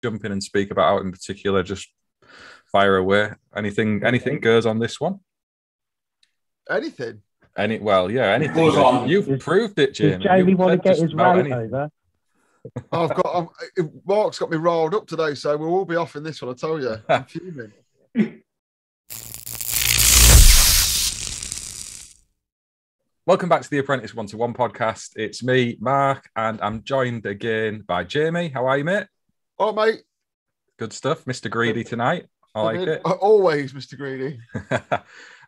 jump in and speak about out in particular, just fire away. Anything goes on this one? Anything? Anything. Goes on. You've proved it, Jamie. Does Jamie want to get his rant over? Mark's got me riled up today, so we'll all be off in this one, I tell you. I'm fuming. Welcome back to the Apprentice 1-to-1 podcast. It's me, Mark, and I'm joined again by Jamie. How are you, mate? Oh, mate. Good stuff. Mr. Greedy tonight. I like it. Always Mr. Greedy.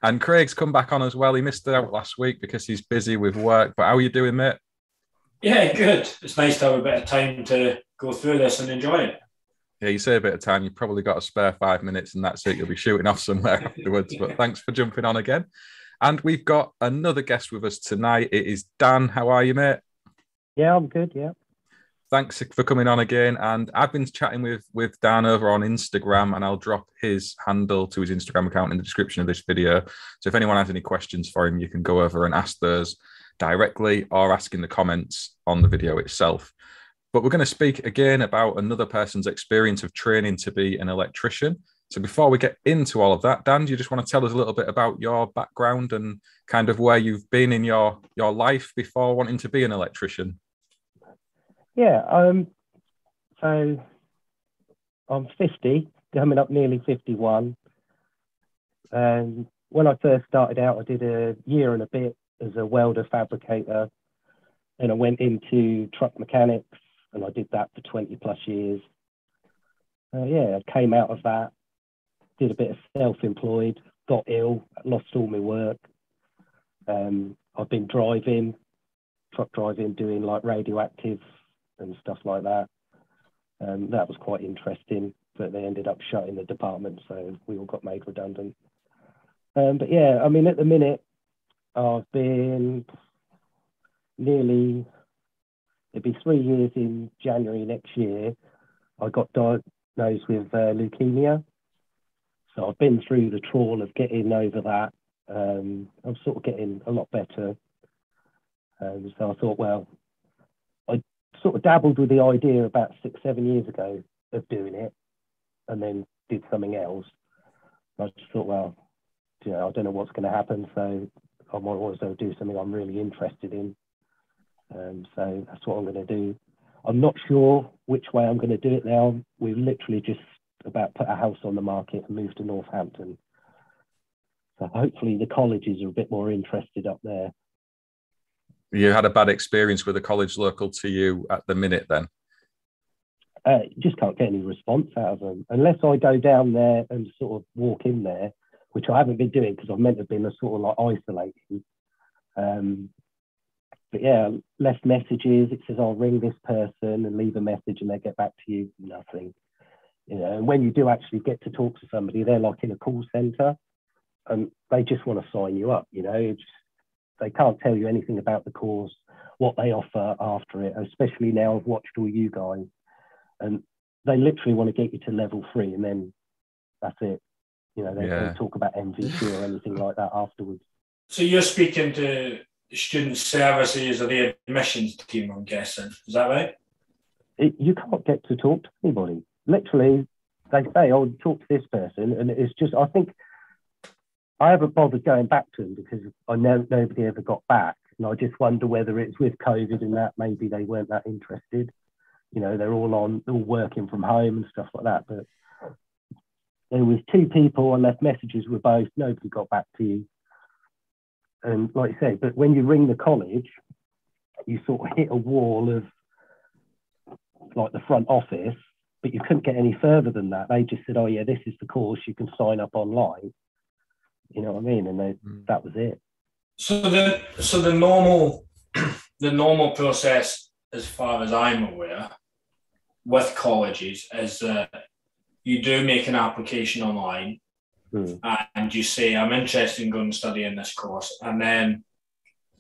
And Craig's come back on as well. He missed out last week because he's busy with work. But how are you doing, mate? Yeah, good. It's nice to have a bit of time to go through this and enjoy it. Yeah, you say a bit of time. You've probably got a spare 5 minutes and that's it. You'll be shooting off somewhere afterwards. But thanks for jumping on again. And we've got another guest with us tonight. It is Dan. How are you, mate? Yeah, I'm good, yeah. Thanks for coming on again. And I've been chatting with Dan over on Instagram, and I'll drop his handle to his Instagram account in the description of this video. So if anyone has any questions for him, you can go over and ask those directly or ask in the comments on the video itself. But we're going to speak again about another person's experience of training to be an electrician. So before we get into all of that, Dan, do you just want to tell us a little bit about your background and kind of where you've been in your life before wanting to be an electrician? Yeah, so I'm 50, coming up nearly 51. And when I first started out, I did a year and a bit as a welder fabricator. And I went into truck mechanics, and I did that for 20 plus years. I came out of that. Did a bit of self-employed, got ill, lost all my work. I've been truck driving, doing like radioactive and stuff like that. That was quite interesting, but they ended up shutting the department, so we all got made redundant. But yeah, I mean, at the minute, I've been it'll be 3 years in January next year. I got diagnosed with leukemia. So I've been through the trawl of getting over that. I'm sort of getting a lot better. So I thought, well, I sort of dabbled with the idea about 6-7 years ago of doing it, and then did something else. I just thought, well, I don't know what's going to happen, so I might also do something I'm really interested in. So that's what I'm going to do. I'm not sure which way I'm going to do it now. We've literally just about put a house on the market and moved to Northampton. So hopefully the colleges are a bit more interested up there. You had a bad experience with a college local to you at the minute then? Just can't get any response out of them. Unless I go down there and sort of walk in there, which I haven't been doing because I've meant to have been a sort of like isolating. But yeah, left messages. It says, I'll ring this person and leave a message and they get back to you. Nothing. And when you do actually get to talk to somebody, they're like in a call center and they just want to sign you up. They can't tell you anything about the course, what they offer after it, especially now I've watched all you guys, and they literally want to get you to level 3 and then that's it. They don't talk about MVQ or anything like that afterwards. So you're speaking to student services or the admissions team, I'm guessing. Is that right? You can't get to talk to anybody. Literally, they say, oh, talk to this person. And it's just, I think, I haven't bothered going back to them because I know nobody ever got back. And I just wonder whether it's with COVID and that maybe they weren't that interested. They're all working from home and stuff like that. But there was 2 people, I left messages with both, nobody got back to you. And like I say, but when you ring the college, you sort of hit a wall of like the front office, but you couldn't get any further than that. They just said, oh yeah, this is the course, you can sign up online. You know what I mean? And that was it. So the normal process, as far as I'm aware, with colleges is that you do make an application online and you say, I'm interested in going and studying this course. And then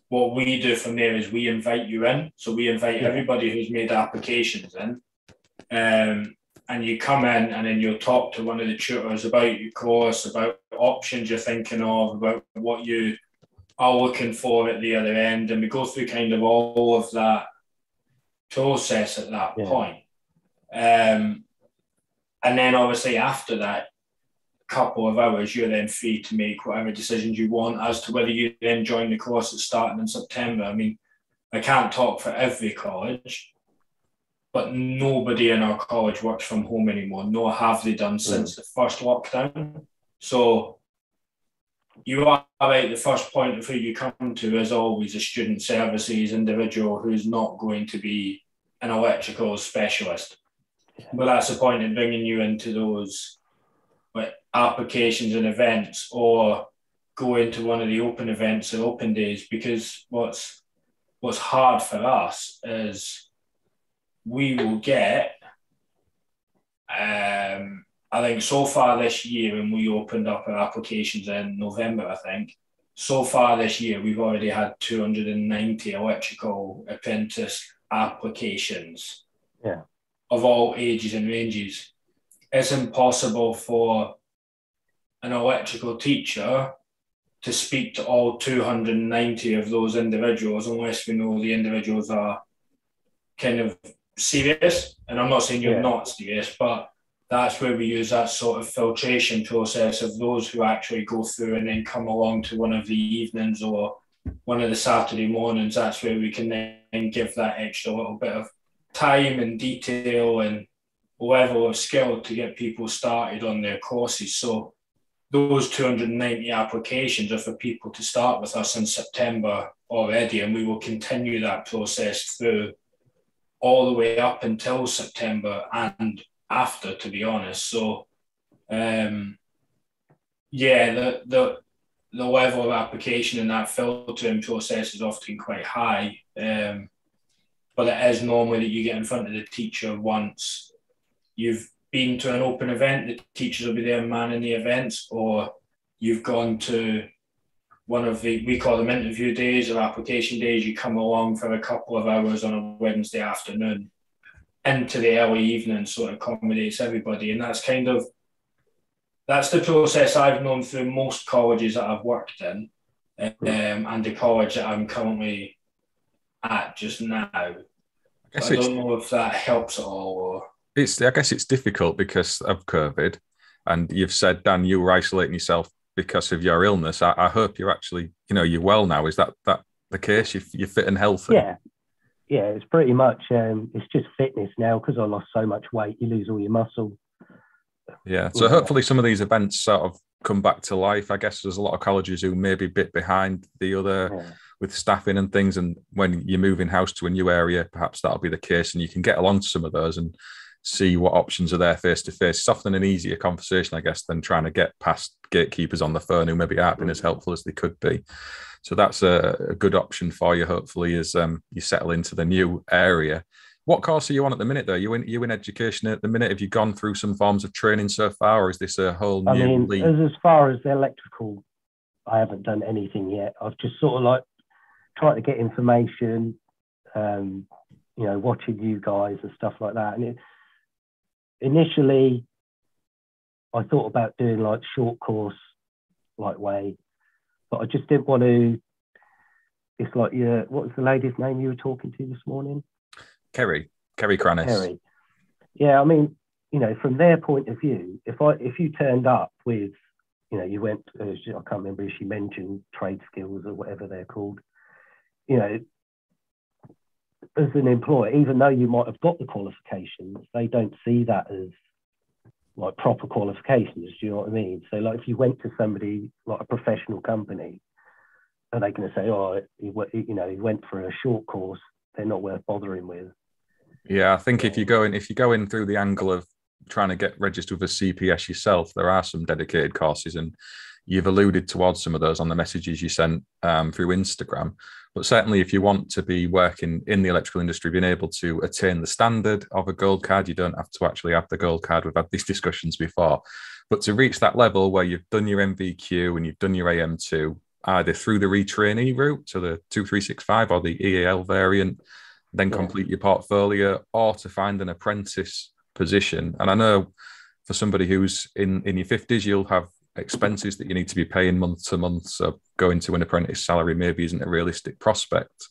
what we do from there is we invite you in. So we invite everybody who's made applications in. And you come in and then you'll talk to one of the tutors about your course, about options you're thinking of, about what you are looking for at the other end. And we go through kind of all of that process at that point. And then obviously after that couple of hours, you're then free to make whatever decisions you want as to whether you then join the course that's starting in September. I mean, I can't talk for every college, but nobody in our college works from home anymore, nor have they done since the first lockdown. So you are right, the first point of who you come to is always a student services individual who's not going to be an electrical specialist. But that's the point in bringing you into those applications and events, or go into one of the open events or open days, because what's hard for us is we will get, I think so far this year, and we opened up our applications in November, I think, so far this year, we've already had 290 electrical apprentice applications of all ages and ranges. It's impossible for an electrical teacher to speak to all 290 of those individuals unless we know the individuals are kind of serious. And I'm not saying you're not serious, but that's where we use that sort of filtration process of those who actually go through and then come along to one of the evenings or one of the Saturday mornings. That's where we can then give that extra little bit of time and detail and level of skill to get people started on their courses. So those 290 applications are for people to start with us in September already, and we will continue that process through all the way up until September and after, to be honest. So the level of application in that filtering process is often quite high, but it is normally that you get in front of the teacher once you've been to an open event, the teachers will be there manning the events, or you've gone to one of the, we call them interview days or application days. You come along for a couple of hours on a Wednesday afternoon into the early evening, so it accommodates everybody. And that's the process I've known through most colleges that I've worked in, and the college that I'm currently at just now. I don't know if that helps at all, or... I guess it's difficult because of COVID, and you've said, Dan, you were isolating yourself because of your illness. I hope you're actually, you're well now. Is that the case? You're fit and healthy? Yeah, it's pretty much, it's just fitness now because I lost so much weight. You lose all your muscle. Yeah, so hopefully some of these events sort of come back to life. I guess there's a lot of colleges who may be a bit behind the other with staffing and things, and when you move in house to a new area, perhaps that'll be the case, and you can get along to some of those and see what options are there face to face. It's often an easier conversation, I guess, than trying to get past gatekeepers on the phone who maybe aren't been as helpful as they could be. So that's a good option for you, hopefully, as you settle into the new area. What course are you on at the minute, though? You in education at the minute? Have you gone through some forms of training so far, or is this a whole new league? As far as the electrical, I haven't done anything yet. I've just sort of like tried to get information, watching you guys and stuff like that. And initially, I thought about doing like short course, like way, but I just didn't want to. It's like what was the lady's name you were talking to this morning? Kerry Cranis. Kerry. Yeah, I mean, from their point of view, if you turned up with, you went, I can't remember if she mentioned trade skills or whatever they're called, as an employer, even though you might have got the qualifications, they don't see that as like proper qualifications. Do you know what I mean? So like if you went to somebody like a professional company, are they going to say, oh, he went for a short course, they're not worth bothering with? Yeah, I think if you go in through the angle of trying to get registered with a CPS yourself, there are some dedicated courses, and you've alluded towards some of those on the messages you sent through Instagram. But certainly if you want to be working in the electrical industry, being able to attain the standard of a gold card, you don't have to actually have the gold card. We've had these discussions before. But to reach that level where you've done your MVQ and you've done your AM2, either through the retrainee route, so the 2365 or the EAL variant, then complete your portfolio, or to find an apprentice position. And I know for somebody who's in your 50s, you'll have expenses that you need to be paying month to month. So going to an apprentice salary maybe isn't a realistic prospect.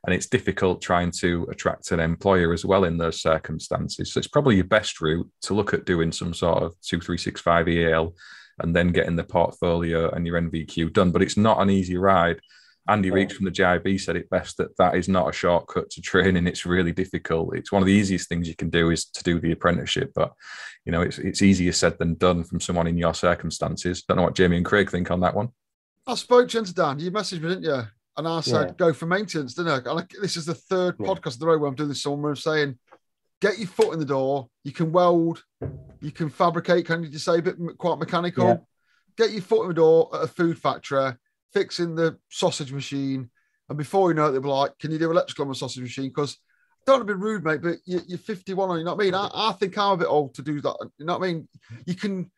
And it's difficult trying to attract an employer as well in those circumstances. So it's probably your best route to look at doing some sort of 2365 EAL and then getting the portfolio and your NVQ done. But it's not an easy ride. Andy Reeks from the GIB said it best, that is not a shortcut to training. It's really difficult. It's one of the easiest things you can do is to do the apprenticeship, but it's easier said than done from someone in your circumstances. Don't know what Jamie and Craig think on that one. I spoke to you, Dan. You messaged me, didn't you? And I said, go for maintenance, didn't I? And this is the third podcast in the row where I'm doing this somewhere. I'm saying, get your foot in the door. You can weld, you can fabricate, can you just say a bit quite mechanical? Yeah. Get your foot in the door at a food factory, fixing the sausage machine, and before you know it, they'll be like, can you do electrical on a sausage machine? Because don't want to be rude, mate, but you're 51, you know what I mean? I think I'm a bit old to do that. You know what I mean? You can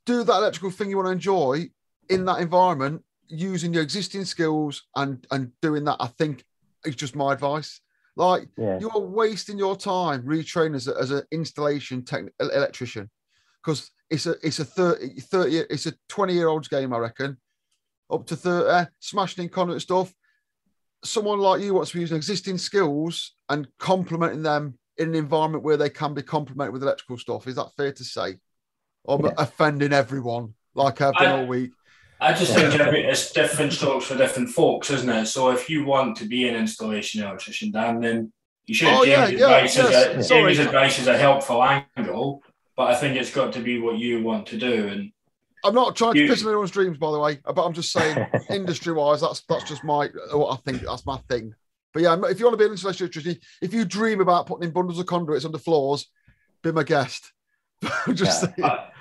do that electrical thing you want to enjoy in that environment using your existing skills and doing that. I think is just my advice. Like, you're wasting your time retraining as an installation electrician, because it's a 20-year-old's game, I reckon. Up to 30, smashing in conduit stuff. Someone like you wants to be using existing skills and complementing them in an environment where they can be complemented with electrical stuff. Is that fair to say? I'm offending everyone like I've done all week. I just think it's different strokes for different folks, isn't it? So if you want to be an installation electrician, Dan, then you should. Jamie's advice is a helpful angle, but I think it's got to be what you want to do. And I'm not trying to piss on anyone's dreams, by the way, but I'm just saying, industry-wise, that's just what I think. That's my thing. But yeah, if you want to be an installation electrician, if you dream about putting in bundles of conduits under floors, be my guest. Just saying. But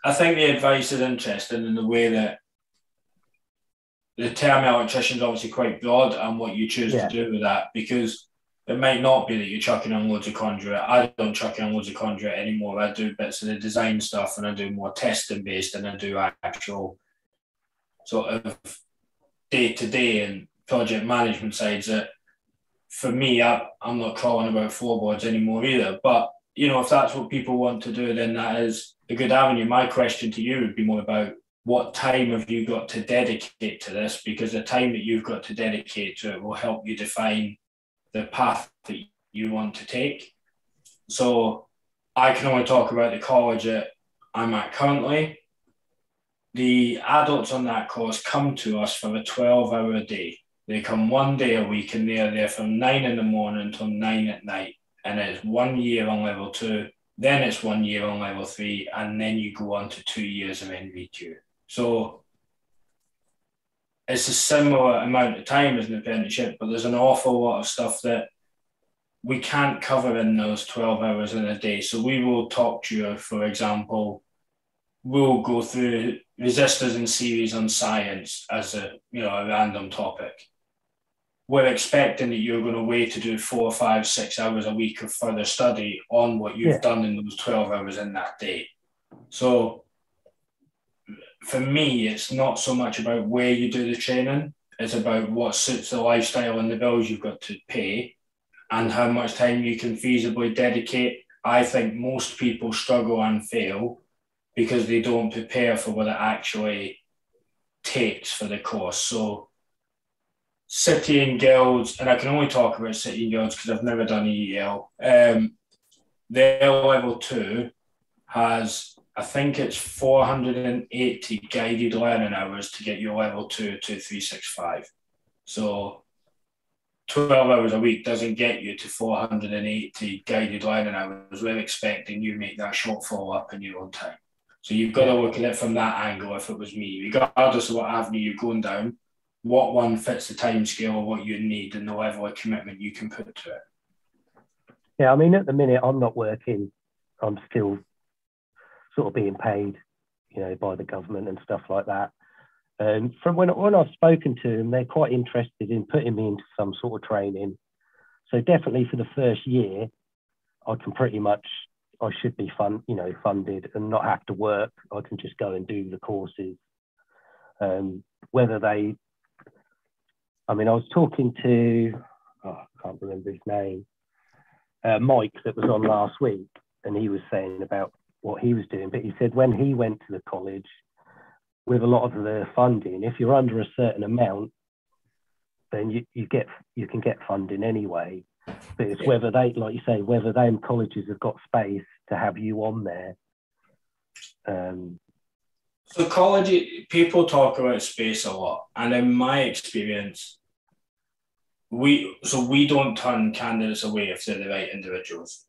I think the advice is interesting in the way that the term electrician is obviously quite broad, and what you choose to do with that, because it might not be that you're chucking on loads of conduit. I don't chuck on loads of conduit anymore. I do bits of the design stuff, and I do more testing based, and I do actual sort of day-to-day and project management sides that, for me, I'm not crawling about floorboards anymore either. But, if that's what people want to do, then that is a good avenue. My question to you would be more about what time have you got to dedicate to this, because the time that you've got to dedicate to it will help you define the path that you want to take. So I can only talk about the college that I'm at currently. The adults on that course come to us for a 12-hour day. They come one day a week, and they're there from 9 in the morning until 9 at night. And it's 1 year on level 2, then it's 1 year on level 3, and then you go on to 2 years of NVQ. So it's a similar amount of time as an apprenticeship, but there's an awful lot of stuff that we can't cover in those 12 hours in a day. So we will talk to you, for example, we'll go through resistors and series on science as a random topic. We're expecting that you're going to wait to do 4, 5, 6 hours a week of further study on what you've done in those 12 hours in that day. So for me, it's not so much about where you do the training. It's about what suits the lifestyle and the bills you've got to pay and how much time you can feasibly dedicate. I think most people struggle and fail because they don't prepare for what it actually takes for the course. So City and Guilds, and I can only talk about City and Guilds because I've never done EEL. Their level 2 has, I think it's 480 guided learning hours to get your level 2 to 365. So 12 hours a week doesn't get you to 480 guided learning hours. We're expecting you make that shortfall up in your own time. So you've got to look at it from that angle if it was me. Regardless of what avenue you're going down, what one fits the time scale of what you need and the level of commitment you can put to it. Yeah, I mean, at the minute, I'm not working. I'm still sort of being paid, by the government and stuff like that. And from when I've spoken to them, they're quite interested in putting me into some sort of training. So definitely for the first year, I should be funded and not have to work. I can just go and do the courses. I was talking to, I can't remember his name, Mike, that was on last week, and he was saying about what he was doing. But he said when he went to the college, with a lot of the funding, if you're under a certain amount, then you can get funding anyway. But it's whether they, like you say, whether them colleges have got space to have you on there. So college, people talk about space a lot, and in my experience, we don't turn candidates away if they're the right individuals.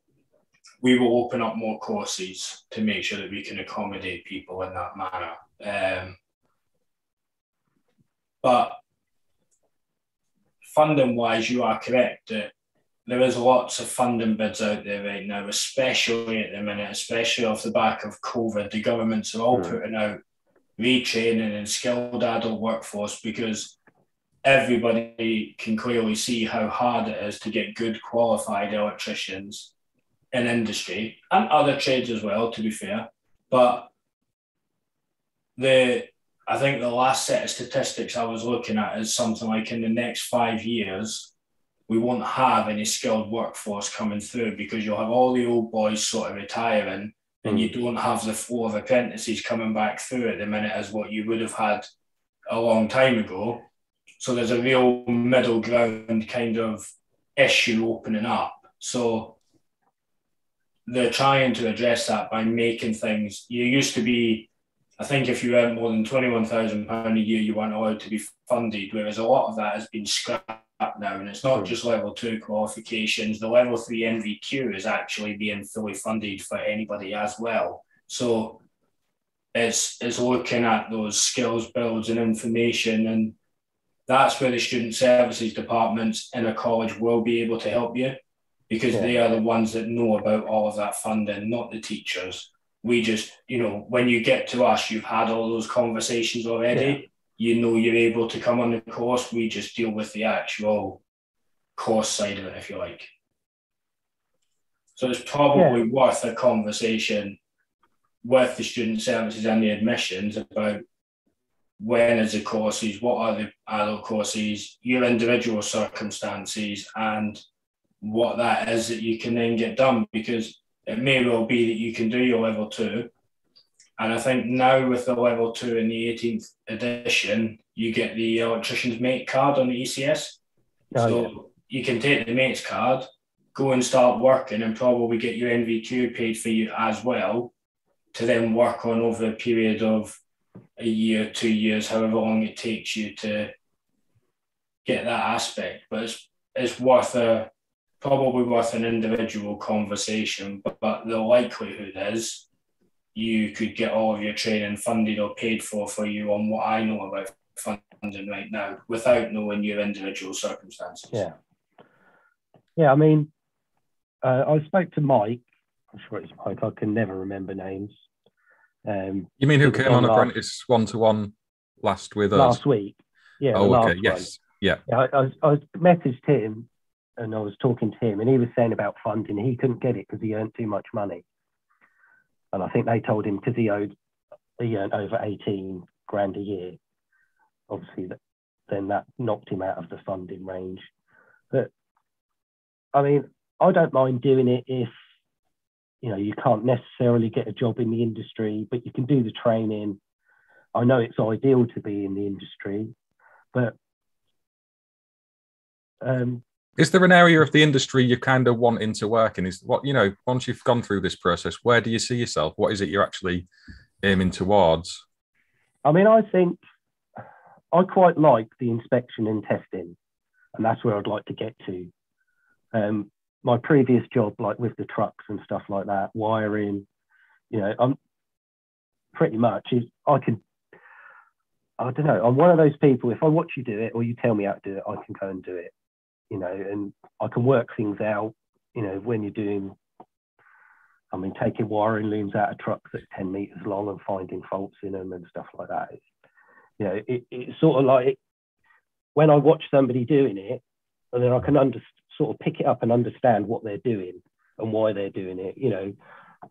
We will open up more courses to make sure that we can accommodate people in that manner. But funding-wise, you are correct that there is lots of funding bids out there right now, especially at the minute, especially off the back of COVID. The governments are all putting out retraining and skilled adult workforce because everybody can clearly see how hard it is to get good qualified electricians in industry and other trades as well, to be fair. But I think the last set of statistics I was looking at is something like in the next 5 years, we won't have any skilled workforce coming through because you'll have all the old boys sort of retiring and you don't have the flow of apprentices coming back through at the minute as what you would have had a long time ago. So there's a real middle ground kind of issue opening up. So they're trying to address that by making things, you used to be, I think if you earned more than £21,000 a year, you weren't allowed to be funded, whereas a lot of that has been scrapped now. And it's not just level 2 qualifications. The level 3 NVQ is actually being fully funded for anybody as well. So it's looking at those skills builds and information, and that's where the student services departments in a college will be able to help you because they are the ones that know about all of that funding, not the teachers. We just, when you get to us, you've had all those conversations already. You know you're able to come on the course. We just deal with the actual course side of it, if you like. So it's probably worth a conversation with the student services and the admissions about when is the courses, what are the adult courses, your individual circumstances, and what that is that you can then get done, because it may well be that you can do your level 2. And I think now with the level 2 in the 18th edition, you get the electrician's mate card on the ECS. You can take the mate's card, go and start working and probably get your NVQ paid for you as well, to then work on over a period of a year, 2 years, however long it takes you to get that aspect. But it's probably worth an individual conversation, but the likelihood is you could get all of your training funded or paid for you on what I know about funding right now without knowing your individual circumstances. I mean, I spoke to Mike. I'm sure it's Mike. I can never remember names. You mean who came on Apprentice 1-to-1 last with us? Last week. Yeah. Oh, okay. Yes. Yeah. I messaged him and I was talking to him and he was saying about funding. He couldn't get it because he earned too much money. And I think they told him because he earned over 18 grand a year. Obviously, then that knocked him out of the funding range. But I mean, I don't mind doing it if, you can't necessarily get a job in the industry, but you can do the training. I know it's ideal to be in the industry, but is there an area of the industry you're kind of wanting to work in? Is what, once you've gone through this process, where do you see yourself? What is it you're actually aiming towards? I mean, I think I quite like the inspection and testing, and that's where I'd like to get to. My previous job, like with the trucks and stuff like that, wiring, I'm pretty much, I don't know, I'm one of those people, if I watch you do it or you tell me how to do it, I can go and do it, and I can work things out, when you're doing, taking wiring looms out of trucks that's 10 meters long and finding faults in them and stuff like that. It's sort of like when I watch somebody doing it, and then I can sort of pick it up and understand what they're doing and why they're doing it.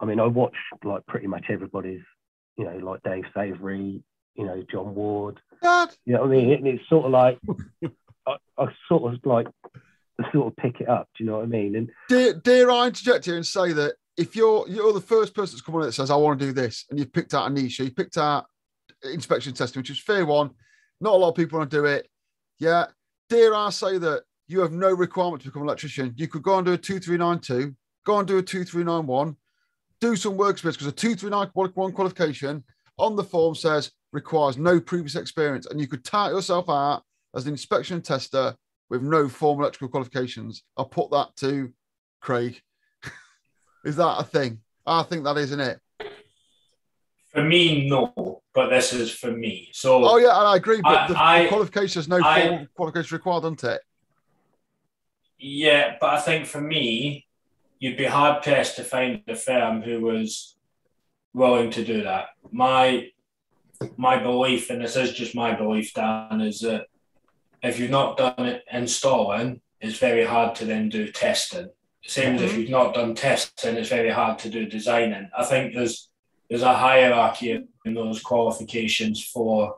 I watch like pretty much everybody's, like Dave Savory, John Ward. Dad. You know what I mean? It's sort of like I sort of pick it up. Do you know what I mean? And dare I interject here and say that if you're the first person that's come on that says I want to do this, and you've picked out a niche, so you picked out inspection testing, which is fair one. Not a lot of people want to do it. Yeah. Dare I say that you have no requirement to become an electrician. You could go and do a 2392, go and do a 2391, do some work experience, because a 2391 qualification on the form says requires no previous experience. And you could tag yourself out as an inspection tester with no formal electrical qualifications. I'll put that to Craig. Is that a thing? I think that is, isn't it? For me, no, but this is for me. So, oh yeah, I agree. But the qualification is no formal qualification required, isn't it? Yeah, but I think for me, you'd be hard pressed to find a firm who was willing to do that. My belief, and this is just my belief, Dan, is that if you've not done it installing, it's very hard to then do testing. Same as if you've not done testing, it's very hard to do designing. I think there's a hierarchy in those qualifications for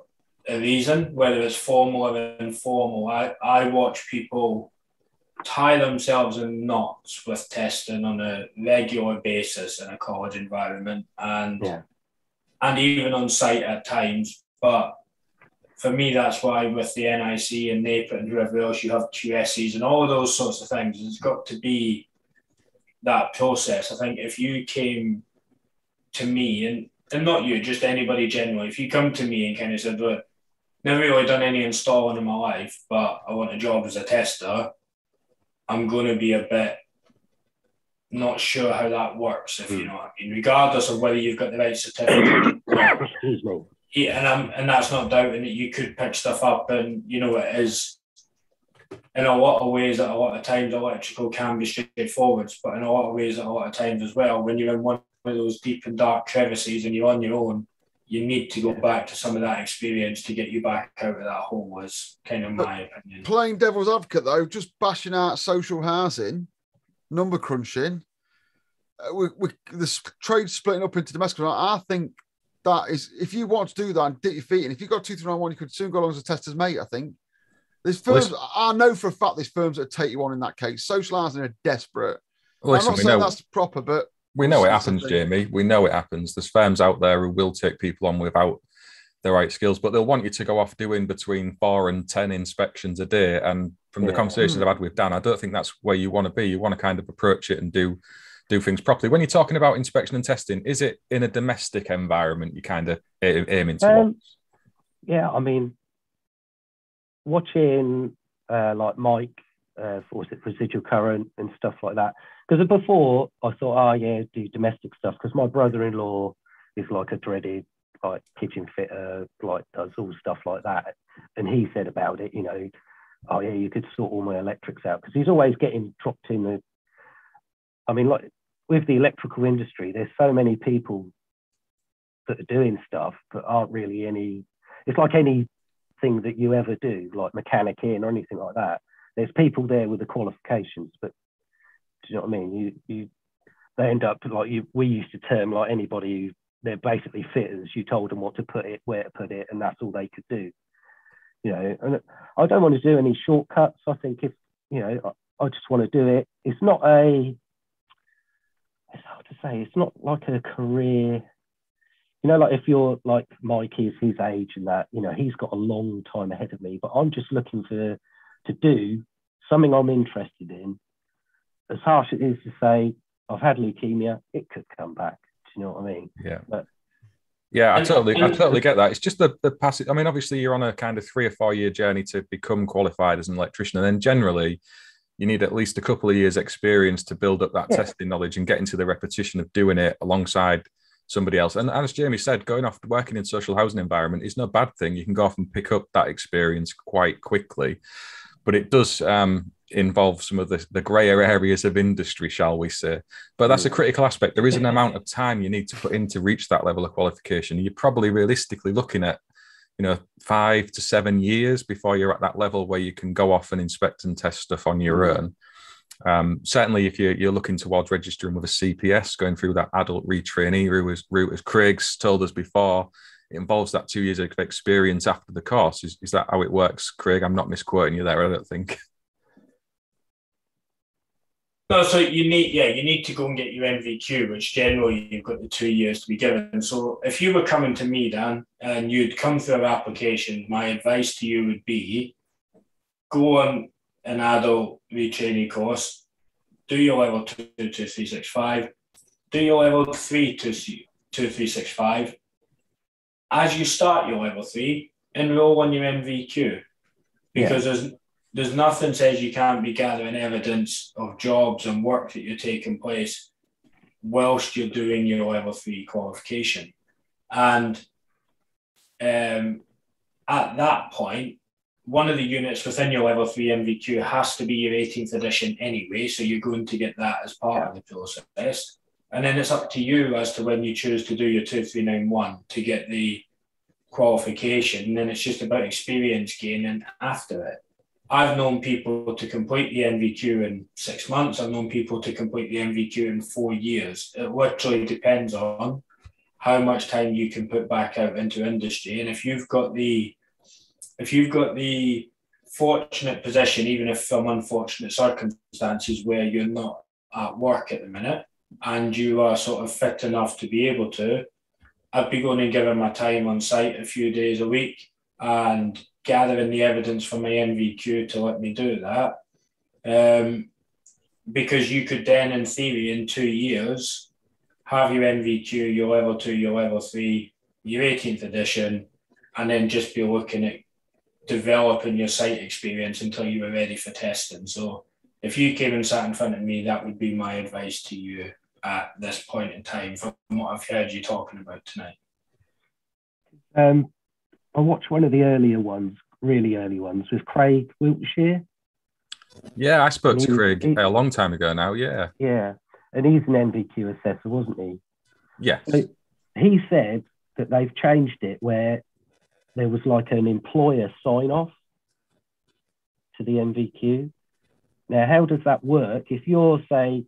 a reason, whether it's formal or informal. I watch people tie themselves in knots with testing on a regular basis in a college environment and even on site at times. But for me, that's why with the NIC and NAPA and whoever else, you have QSEs and all of those sorts of things. It's got to be that process. I think if you came to me, and not you, just anybody generally, if you come to me and kind of said, look, never really done any installing in my life, but I want a job as a tester, I'm going to be a bit not sure how that works, if you know what I mean, regardless of whether you've got the right certificate. Excuse me. Yeah, and that's not doubting that you could pick stuff up, and you know it is in a lot of ways. At a lot of times, electrical can be straightforward, but in a lot of ways, at a lot of times as well, when you're in one of those deep and dark crevices and you're on your own, you need to go back to some of that experience to get you back out of that hole. Is kind of my opinion. Playing devil's advocate though, just bashing out social housing, number crunching, with the trade splitting up into domestic. I think that is, if you want to do that and dip your feet in, if you've got 2391, you could soon go along as a tester's mate, I think. There's firms, I know for a fact there's firms that take you on in that case. Social housing are desperate. I'm not saying that's proper, but we know it happens, Jamie. We know it happens. There's firms out there who will take people on without the right skills, but they'll want you to go off doing between 4 and 10 inspections a day. And from the conversations I've had with Dan, I don't think that's where you want to be. You want to kind of approach it and do things properly. When you're talking about inspection and testing, is it in a domestic environment you kind of aiming towards? Yeah, I mean, watching like Mike, for residual current and stuff like that. Because before I thought, do domestic stuff. Because my brother-in-law is like a dreaded like kitchen fitter, like does all stuff like that. And he said about it, you know, you could sort all my electrics out, because he's always getting dropped in the. I mean, like with the electrical industry, there's so many people that are doing stuff but aren't really any. It's like anything that you ever do, like mechanicking or anything like that. There's people there with the qualifications, but do you know what I mean? They end up like we used to term like anybody who they're basically fitters. You told them what to put it, where to put it, and that's all they could do. You know, and I don't want to do any shortcuts. I think if you know, I just want to do it. It's not a. It's hard to say. It's not like a career. You know, like if you're like Mike is his age and that, you know, he's got a long time ahead of me, but I'm just looking to do something I'm interested in. As harsh as it is to say, I've had leukemia, it could come back. Do you know what I mean? Yeah. But, I totally get that. It's just the passage. I mean, obviously you're on a kind of 3 or 4 year journey to become qualified as an electrician. And then generally you need at least a couple of years experience to build up that testing knowledge and get into the repetition of doing it alongside somebody else. And as Jamie said, going off working in social housing environment is no bad thing. You can go off and pick up that experience quite quickly, but it does involve some of the grayer areas of industry, shall we say. But that's a critical aspect. There is an amount of time you need to put in to reach that level of qualification. You're probably realistically looking at, 5 to 7 years before you're at that level where you can go off and inspect and test stuff on your own. Certainly, if you're looking towards registering with a CPS, going through that adult retrainee route, as Craig's told us before, it involves that 2 years of experience after the course. Is that how it works, Craig? I'm not misquoting you there, I don't think. No, so you need to go and get your MVQ, which generally you've got the 2 years to be given. So if you were coming to me, Dan, and you'd come through our application, my advice to you would be go on an adult retraining course, do your level 2 2365, do your level 3 2365. As you start your level 3, enroll on your MVQ, because there's nothing says you can't be gathering evidence of jobs and work that you're taking place whilst you're doing your level 3 qualification. And at that point, one of the units within your level 3 MVQ has to be your 18th edition anyway, so you're going to get that as part of the process. And then it's up to you as to when you choose to do your 2391 to get the qualification. And then it's just about experience gaining after it. I've known people to complete the MVQ in 6 months. I've known people to complete the MVQ in 4 years. It literally depends on how much time you can put back out into industry. And if you've got the fortunate position, even if from unfortunate circumstances where you're not at work at the minute and you are sort of fit enough to be able to, I'd be going and giving my time on site a few days a week and gathering the evidence from my MVQ to let me do that. Because you could then, in theory, in 2 years, have your MVQ, your level 2, your level 3, your 18th edition, and then just be looking at developing your site experience until you were ready for testing. So if you came and sat in front of me, that would be my advice to you at this point in time from what I've heard you talking about tonight. I watched one of the earlier ones, really early ones, with Craig Wiltshire. Yeah, I spoke to Craig a long time ago now, yeah. Yeah, and he's an MVQ assessor, wasn't he? Yes. So he said that they've changed it where there was like an employer sign-off to the MVQ. Now, how does that work? If you're, say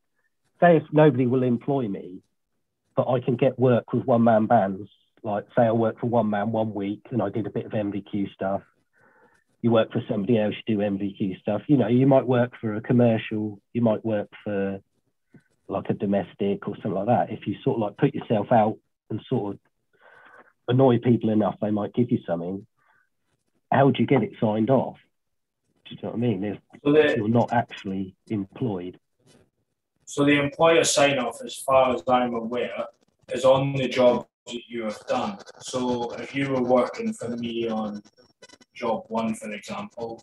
if nobody will employ me, but I can get work with one-man bands, like say I work for one man 1 week and I did a bit of MVQ stuff. You work for somebody else, you do MVQ stuff. You know, you might work for a commercial, you might work for like a domestic or something like that. If you sort of like put yourself out and sort of annoy people enough, they might give you something. How would you get it signed off? Do you know what I mean? If you're not actually employed. So the employer sign-off, as far as I'm aware, is on the job that you have done. So if you were working for me on job 1, for example,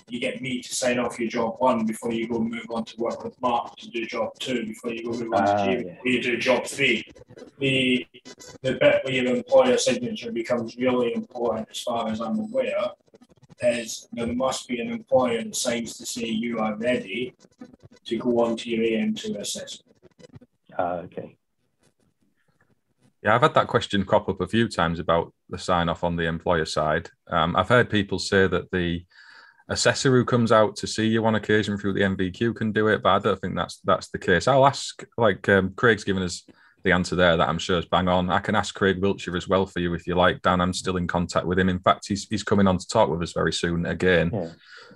you get me to sign off your job 1 before you go move on to work with Mark to do job 2, before you go move on to Jamie, before you do job 3. The bit where your employer signature becomes really important, as far as I'm aware, is there must be an employer that signs to say you are ready to go on to your AM2 assessment. Okay. Yeah, I've had that question crop up a few times about the sign-off on the employer side. I've heard people say that the assessor who comes out to see you on occasion through the MVQ can do it, but I don't think that's the case. I'll ask, like Craig's given us the answer there that I'm sure is bang on. I can ask Craig Wiltshire as well for you if you like, Dan. I'm still in contact with him. In fact, he's coming on to talk with us very soon again,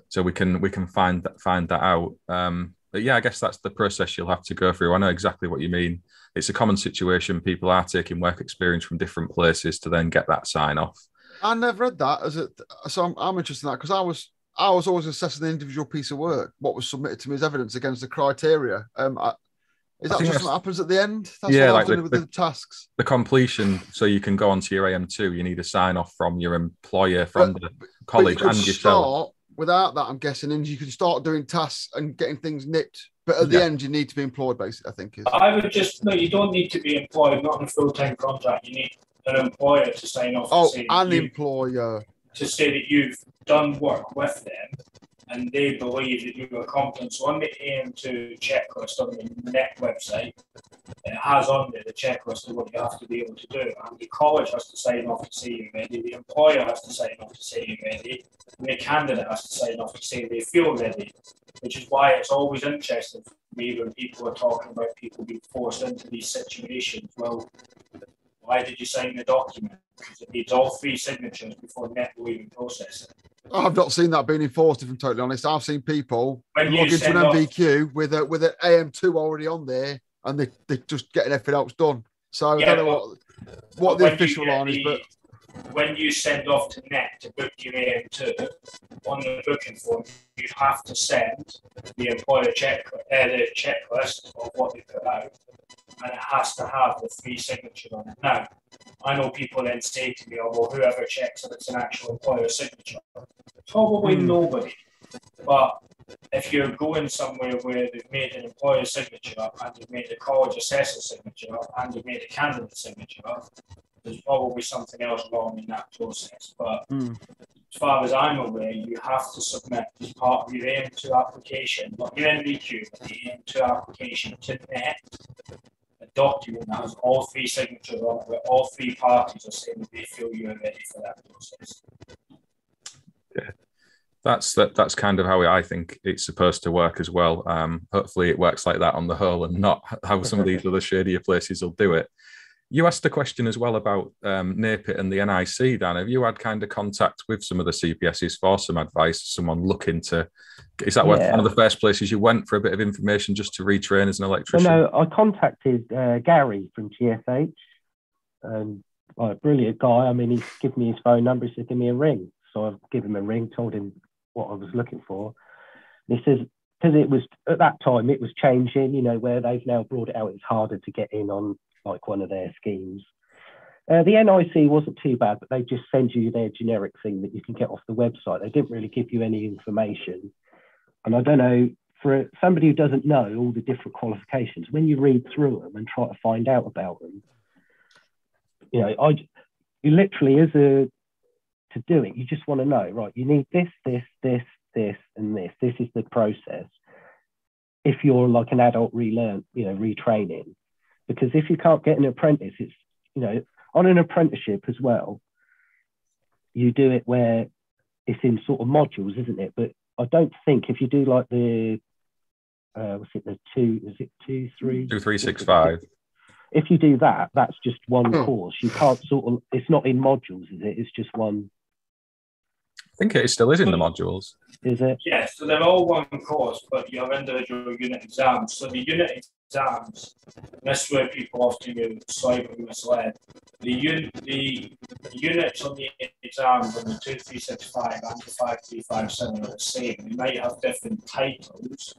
so we can find that out. But yeah, I guess that's the process you'll have to go through. I know exactly what you mean. It's a common situation. People are taking work experience from different places to then get that sign off. I never read that. So I'm interested in that because I was always assessing the individual piece of work, what was submitted to me as evidence against the criteria. Is that just what happens at the end? That's what I was doing with the tasks. The completion, so you can go on to your AM2, you need a sign off from your employer, from the college, and yourself. Without that, I'm guessing, and you can start doing tasks and getting things nipped. But at the end, you need to be employed, basically, I think. I would you don't need to be employed, not on a full-time contract. You need an employer to sign off. Employer. To say that you've done work with them and they believe that you are competent. So on the AM2 checklist on the NET website, it has on there the checklist of what you have to be able to do. And the college has to sign off to say you're ready, the employer has to sign off to say you're ready, and the candidate has to sign off to say they feel ready, which is why it's always interesting for me when people are talking about people being forced into these situations. Well, why did you sign the document? Because it needs all 3 signatures before NET will even process it. I've not seen that being enforced, if I'm totally honest. I've seen people When log you into an send off- MVQ with an AM2 already on there, and they're just getting everything else done. So Yeah, I don't know what the official line is, but when you send off to net to book your AM2 on the booking form, you have to send the employer the checklist of what they put out, and it has to have the 3 signatures on it. Now, I know people then say to me, "Oh, well, whoever checks that it's an actual employer signature." Probably nobody. But if you're going somewhere where they've made an employer signature and they've made a college assessor signature and they've made a candidate signature, there's probably something else wrong in that process. But as far as I'm aware, you have to submit as part of your AM2 application, not your NVQ, but the AM2 application to NET, a document that has all 3 signatures on it, where all 3 parties are saying that they feel you're ready for that process. Yeah. That's kind of how I think it's supposed to work as well. Hopefully it works like that on the whole and not how some of these other shadier places will do it. You asked a question as well about NAPIT and the NIC, Dan. Have you had kind of contact with some of the CPSs for some advice? Someone looking to, is that one of the first places you went for a bit of information just to retrain as an electrician? Well, no, I contacted Gary from GSH. Brilliant guy. I mean, he's given me his phone number. He said, give me a ring. So I've given him a ring, told him what I was looking for. And he says, because it was, at that time, it was changing, you know, where they've now brought it out, it's harder to get in on like one of their schemes. The NIC wasn't too bad, but they just send you their generic thing that you can get off the website. They didn't really give you any information. And I don't know, for somebody who doesn't know all the different qualifications, when you read through them and try to find out about them, you know, you literally, to do it, you just want to know, right, you need this, and this. This is the process. If you're like an adult retraining. Because if you can't get an apprentice, it's, you know, on an apprenticeship as well, you do it where it's in sort of modules, isn't it? But I don't think if you do like the, what's it, the 2365. If you do that, that's just one course. You can't sort of, it's not in modules, is it? It's just one. I think it still is in the modules. Is it? Yeah, so they're all one course, but you have individual unit exams. So the unit exams, this is where people often get slightly misled. The units on the exams on the 2365 and the 5357 are the same. They might have different titles,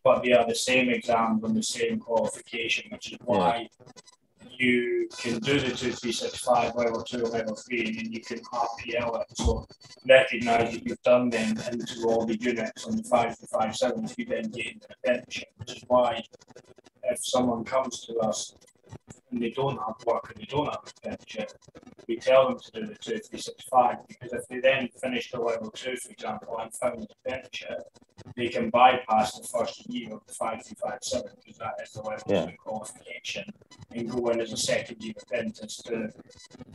but they are the same exams on the same qualification, which is why you can do the 2365 level 2 level 3 and then you can RPL it. So recognise that you've done them into all the units on the 5357 if you then gain an apprenticeship, which is why if someone comes to us and they don't have work and they don't have an apprenticeship, we tell them to do the 2365, because if they then finish the level 2, for example, and found an apprenticeship, they can bypass the first year of the 5357, because that is the level 2 qualification, and go in as a second year apprentice to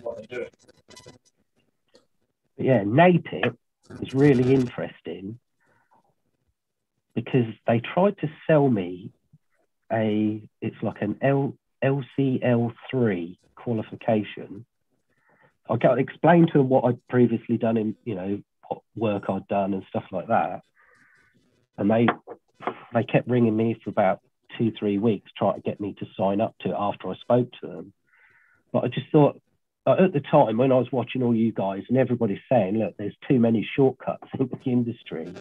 what they're doing. Yeah, NAPIT is really interesting because they tried to sell me it's like an LCL3 qualification. I got explained to them what I'd previously done in, you know, what work I'd done and stuff like that. And they kept ringing me for about 2-3 weeks, trying to get me to sign up to it after I spoke to them. But I just thought, at the time when I was watching all you guys and everybody's saying, look, there's too many shortcuts in the industry.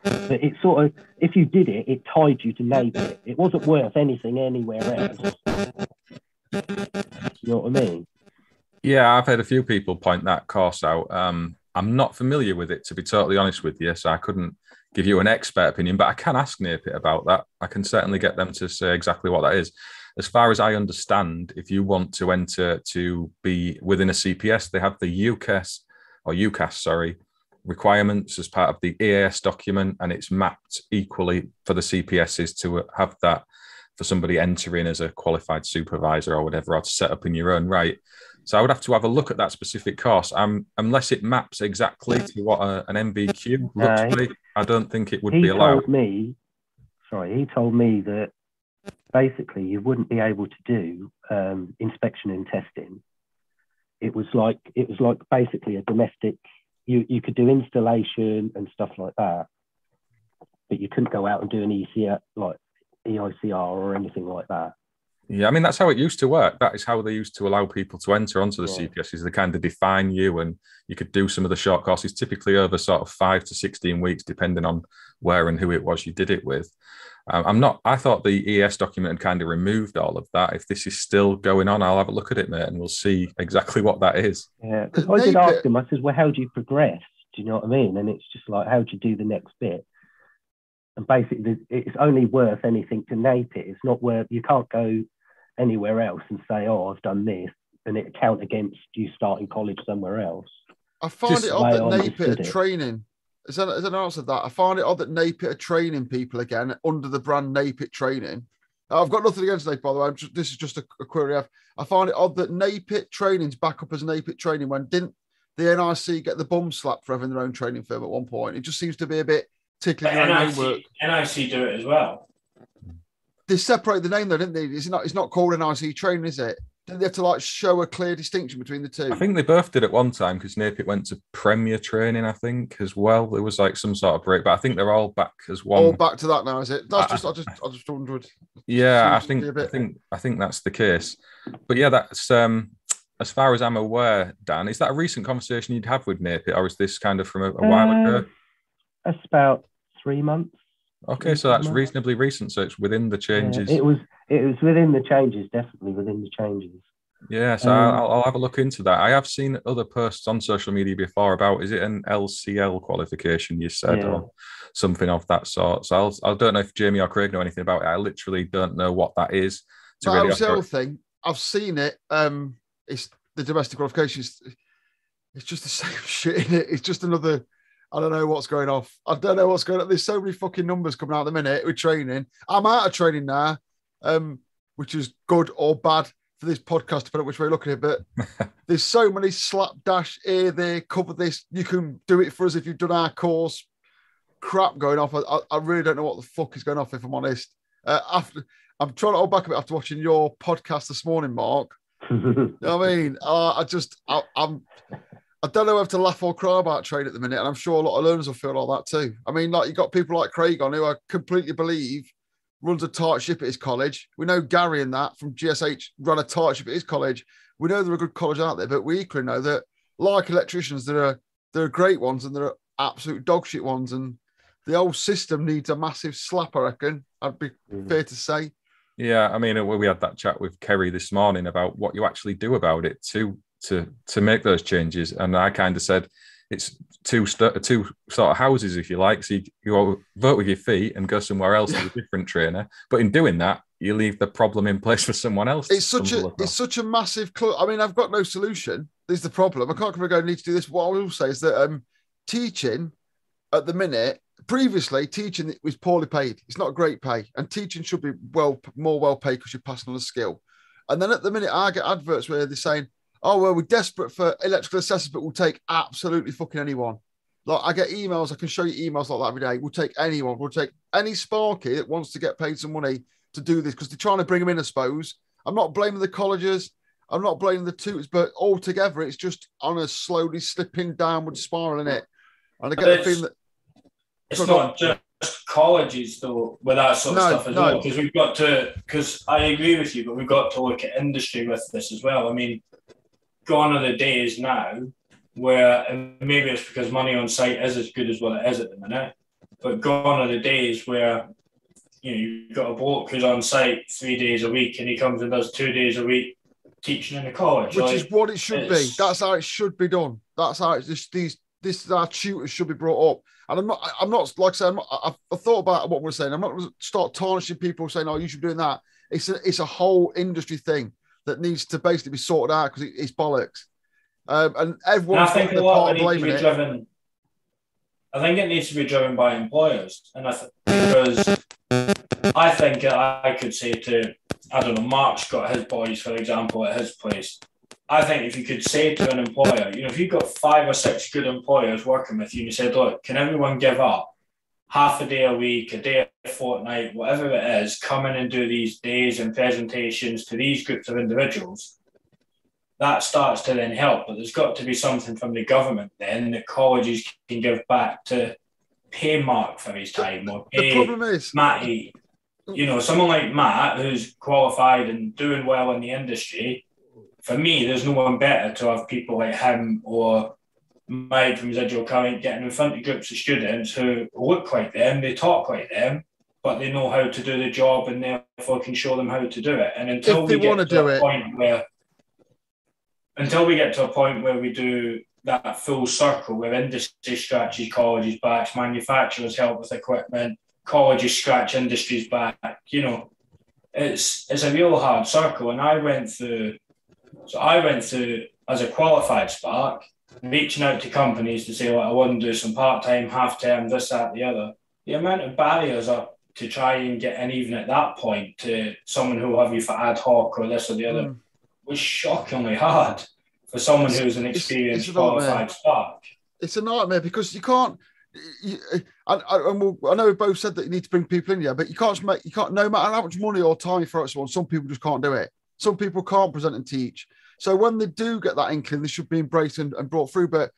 But it sort of, if you did it, it tied you to NAPIT. It wasn't worth anything anywhere else. You know what I mean? Yeah, I've had a few people point that course out. I'm not familiar with it, to be totally honest with you, so I couldn't give you an expert opinion, but I can ask NAPIT about that. I can certainly get them to say exactly what that is. As far as I understand, if you want to enter to be within a CPS, they have the UCAS, requirements as part of the EAS document, and it's mapped equally for the CPSs to have that for somebody entering as a qualified supervisor or whatever, or to set up in your own right. So I would have to have a look at that specific course. Unless it maps exactly to what an MVQ looks like, I don't think it would be allowed. He told me that basically you wouldn't be able to do inspection and testing. It was like basically a domestic, you could do installation and stuff like that, but you couldn't go out and do an ECR, like EICR or anything like that. Yeah, I mean, that's how it used to work. That is how they used to allow people to enter onto the CPSs. They kind of define you, and you could do some of the short courses, typically over sort of 5 to 16 weeks, depending on where and who it was you did it with. I thought the ES document had kind of removed all of that. If this is still going on, I'll have a look at it, mate, and we'll see exactly what that is. Yeah, because I did ask him, I said, well, how do you progress? Do you know what I mean? And it's just like, how do you do the next bit? And basically, it's only worth anything to NAPE it. It's not worth, you can't go anywhere else and say, oh, I've done this, and it count against you starting college somewhere else. I find it odd that NAPE it are training. Is that an answer to that? I find it odd that NAPE it are training people again under the brand NAPE it training. I've got nothing against NAPE, by the way. This is just a query. I find it odd that NAPE it training's back up as NAPE it training when didn't the NIC get the bum slap for having their own training firm at one point? It just seems to be a bit tickling their own homework. NIC do it as well. They separated the name though, didn't they? It's not called NIC training, is it? Didn't they have to like show a clear distinction between the two? I think they both did at one time because NAPE went to Premier training, I think, as well. There was like some sort of break, but I think they're all back as one. All back to that now, is it? That's I just wondered. Yeah, I think that's the case. But yeah, that's as far as I'm aware, Dan, is that a recent conversation you'd have with NAPE, or is this kind of from a while ago? That's about 3 months. Okay, so that's reasonably recent. So it's within the changes. Yeah, it was within the changes, definitely within the changes. Yeah, so I'll have a look into that. I have seen other posts on social media before about, is it an LCL qualification you said, or something of that sort? So I don't know if Jamie or Craig know anything about it. I literally don't know what that is. The LCL thing, I've seen it. It's the domestic qualifications. It's just the same shit, isn't it? It's just another. I don't know what's going off. I don't know what's going on. There's so many fucking numbers coming out at the minute with training. I'm out of training now, which is good or bad for this podcast, depending on which way you look at it. But there's so many slapdash here, there, cover this. You can do it for us if you've done our course. Crap going off. I really don't know what the fuck is going off, if I'm honest. I'm trying to hold back a bit after watching your podcast this morning, Mark. You know what I mean? I don't know whether to laugh or cry about trade at the minute, and I'm sure a lot of learners will feel like that too. I mean, like, you got people like Craig on who I completely believe runs a tight ship at his college. We know Gary in that from GSH ran a tight ship at his college. We know there are good colleges out there, but we equally know that, like electricians, there are great ones and there are absolute dog shit ones, and the whole system needs a massive slap, I reckon. I'd be fair to say. Yeah, I mean, we had that chat with Kerry this morning about what you actually do about it to make those changes, and I kind of said it's two sort of houses, if you like. So you vote with your feet and go somewhere else with a different trainer, but in doing that, you leave the problem in place for someone else. It's such a massive I mean, I've got no solution. There's the problem. I can't come and go, need to do this. What I will say is that teaching at the minute, previously teaching was poorly paid. It's not great pay, and teaching should be more well paid because you're passing on a skill. And then at the minute, I get adverts where they're saying, oh, well, we're desperate for electrical assessors, but we'll take absolutely fucking anyone. Like, I get emails, I can show you emails like that every day. We'll take anyone. We'll take any Sparky that wants to get paid some money to do this, because they're trying to bring them in, I suppose. I'm not blaming the colleges. I'm not blaming the tutors, but altogether, it's just on a slowly slipping downward spiral, in it. And I get the feeling that... It's not just colleges, though, with that sort of stuff as well, because I agree with you, but we've got to look at industry with this as well. I mean, gone are the days now where, and maybe it's because money on site is as good as what it is at the minute, but gone are the days where, you know, you've got a bloke who's on site 3 days a week and he comes and does 2 days a week teaching in the college. Which is what it should be. That's how it should be done. That's how this is how tutors should be brought up. And I'm not like I said, I've thought about what we're saying. I'm not going to start tarnishing people saying, oh, you should be doing that. It's a whole industry thing that needs to basically be sorted out, because it's bollocks. And everyone's got the part of blaming it. I think it needs to be driven by employers. And because I think I could say to, I don't know, Mark's got his boys, for example, at his place. I think if you could say to an employer, you know, if you've got 5 or 6 good employers working with you and you said, look, can everyone give up half a day a week, a day a fortnight, whatever it is, come in and do these days and presentations to these groups of individuals, that starts to then help. But there's got to be something from the government then that colleges can give back to pay Mark for his time, or pay the problem is, Matty. You know, someone like Matt, who's qualified and doing well in the industry, for me, there's no one better to have people like him or Mike from Residual Current getting in front of groups of students who look like them, they talk like them, but they know how to do the job and therefore can show them how to do it. And until we get to a point where we do that full circle where industry scratches colleges' backs, manufacturers help with equipment, colleges scratch industries back, you know, it's a real hard circle. And I went through as a qualified spark, reaching out to companies to say, I want to do some part-time, half-term, this, that, the other. The amount of barriers up to try and get in even at that point to someone who will have you for ad hoc or this or the other was shockingly hard for someone who's an experienced qualified spark. It's a nightmare because you can't. I know we both said that you need to bring people in, but you can't no matter how much money or time you throw at someone, some people just can't do it. Some people can't present and teach. So when they do get that inkling, they should be embraced and brought through. But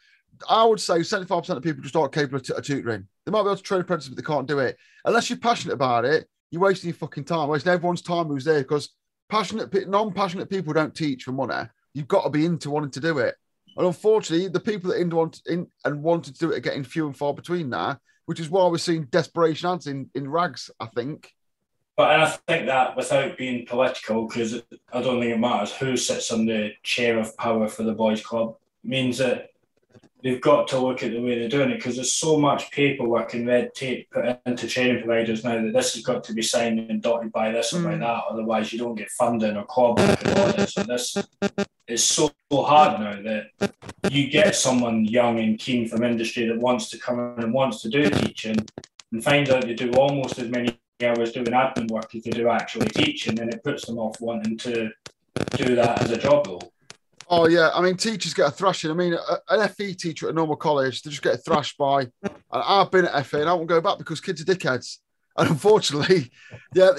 I would say 75% of people just aren't capable of tutoring. They might be able to train apprentices, but they can't do it. Unless you're passionate about it, you're wasting your fucking time, wasting everyone's time who's there, because non-passionate people don't teach for money. You've got to be into wanting to do it. And unfortunately, the people that wanted to do it are getting few and far between now, which is why we're seeing desperation ads in rags, I think. But and I think that without being political, because I don't think it matters who sits on the chair of power for the boys' club, means that they've got to look at the way they're doing it, because there's so much paperwork and red tape put into training providers now that this has got to be signed and dotted by this or by that, otherwise you don't get funding or club audits. So this is so hard now that you get someone young and keen from industry that wants to come in and wants to do teaching and find out they do almost as many hours doing admin work as they do actually teaching, and it puts them off wanting to do that as a job role. Oh, yeah. I mean, teachers get a thrashing. I mean, an FE teacher at a normal college, they just get thrashed by. And I've been at FE and I won't go back because kids are dickheads. And unfortunately, yeah,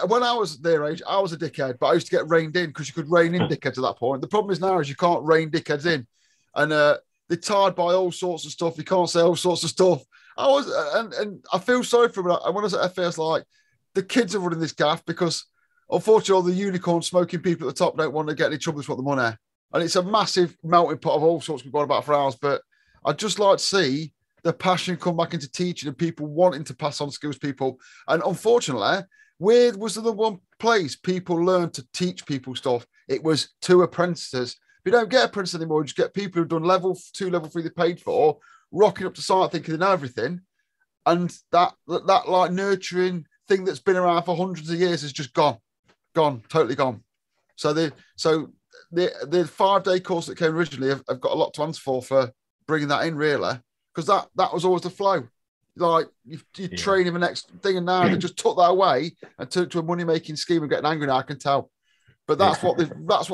when I was their age, I was a dickhead, but I used to get reined in because you could rein in dickheads at that point. The problem is now is you can't rein dickheads in. And they're tired by all sorts of stuff. You can't say all sorts of stuff. And I feel sorry for them. And when I was at FE, I was like, the kids are running this gaff because unfortunately, all the unicorn smoking people at the top don't want to get any trouble with the money. And it's a massive melting pot of all sorts we've got about for hours. But I'd just like to see the passion come back into teaching and people wanting to pass on skills to people. And unfortunately, where was the one place people learned to teach people stuff? It was to apprentices. We don't get apprentices anymore. We just get people who've done level 2, level 3 they paid for, rocking up to site thinking they know everything. And that like nurturing thing that's been around for hundreds of years is just gone, totally gone. So the 5-day course that came originally, I've got a lot to answer for bringing that in, really, because that was always the flow. Like you train in the next thing, and now they just took that away and took to a money making scheme and getting angry now. I can tell, but that's what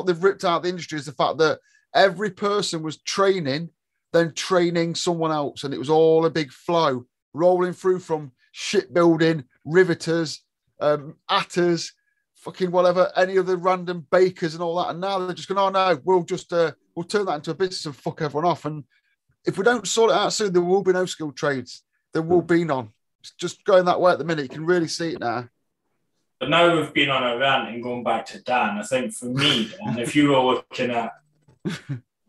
they've ripped out of the industry, is the fact that every person was training, then training someone else, and it was all a big flow rolling through from shipbuilding, riveters, atters, fucking whatever, any other random bakers and all that. And now they're just going, oh no, we'll turn that into a business and fuck everyone off. And if we don't sort it out soon, there will be no skilled trades. There will be none. It's just going that way at the minute. You can really see it now. But now we've been on a rant and going back to Dan, I think for me, and if you were looking at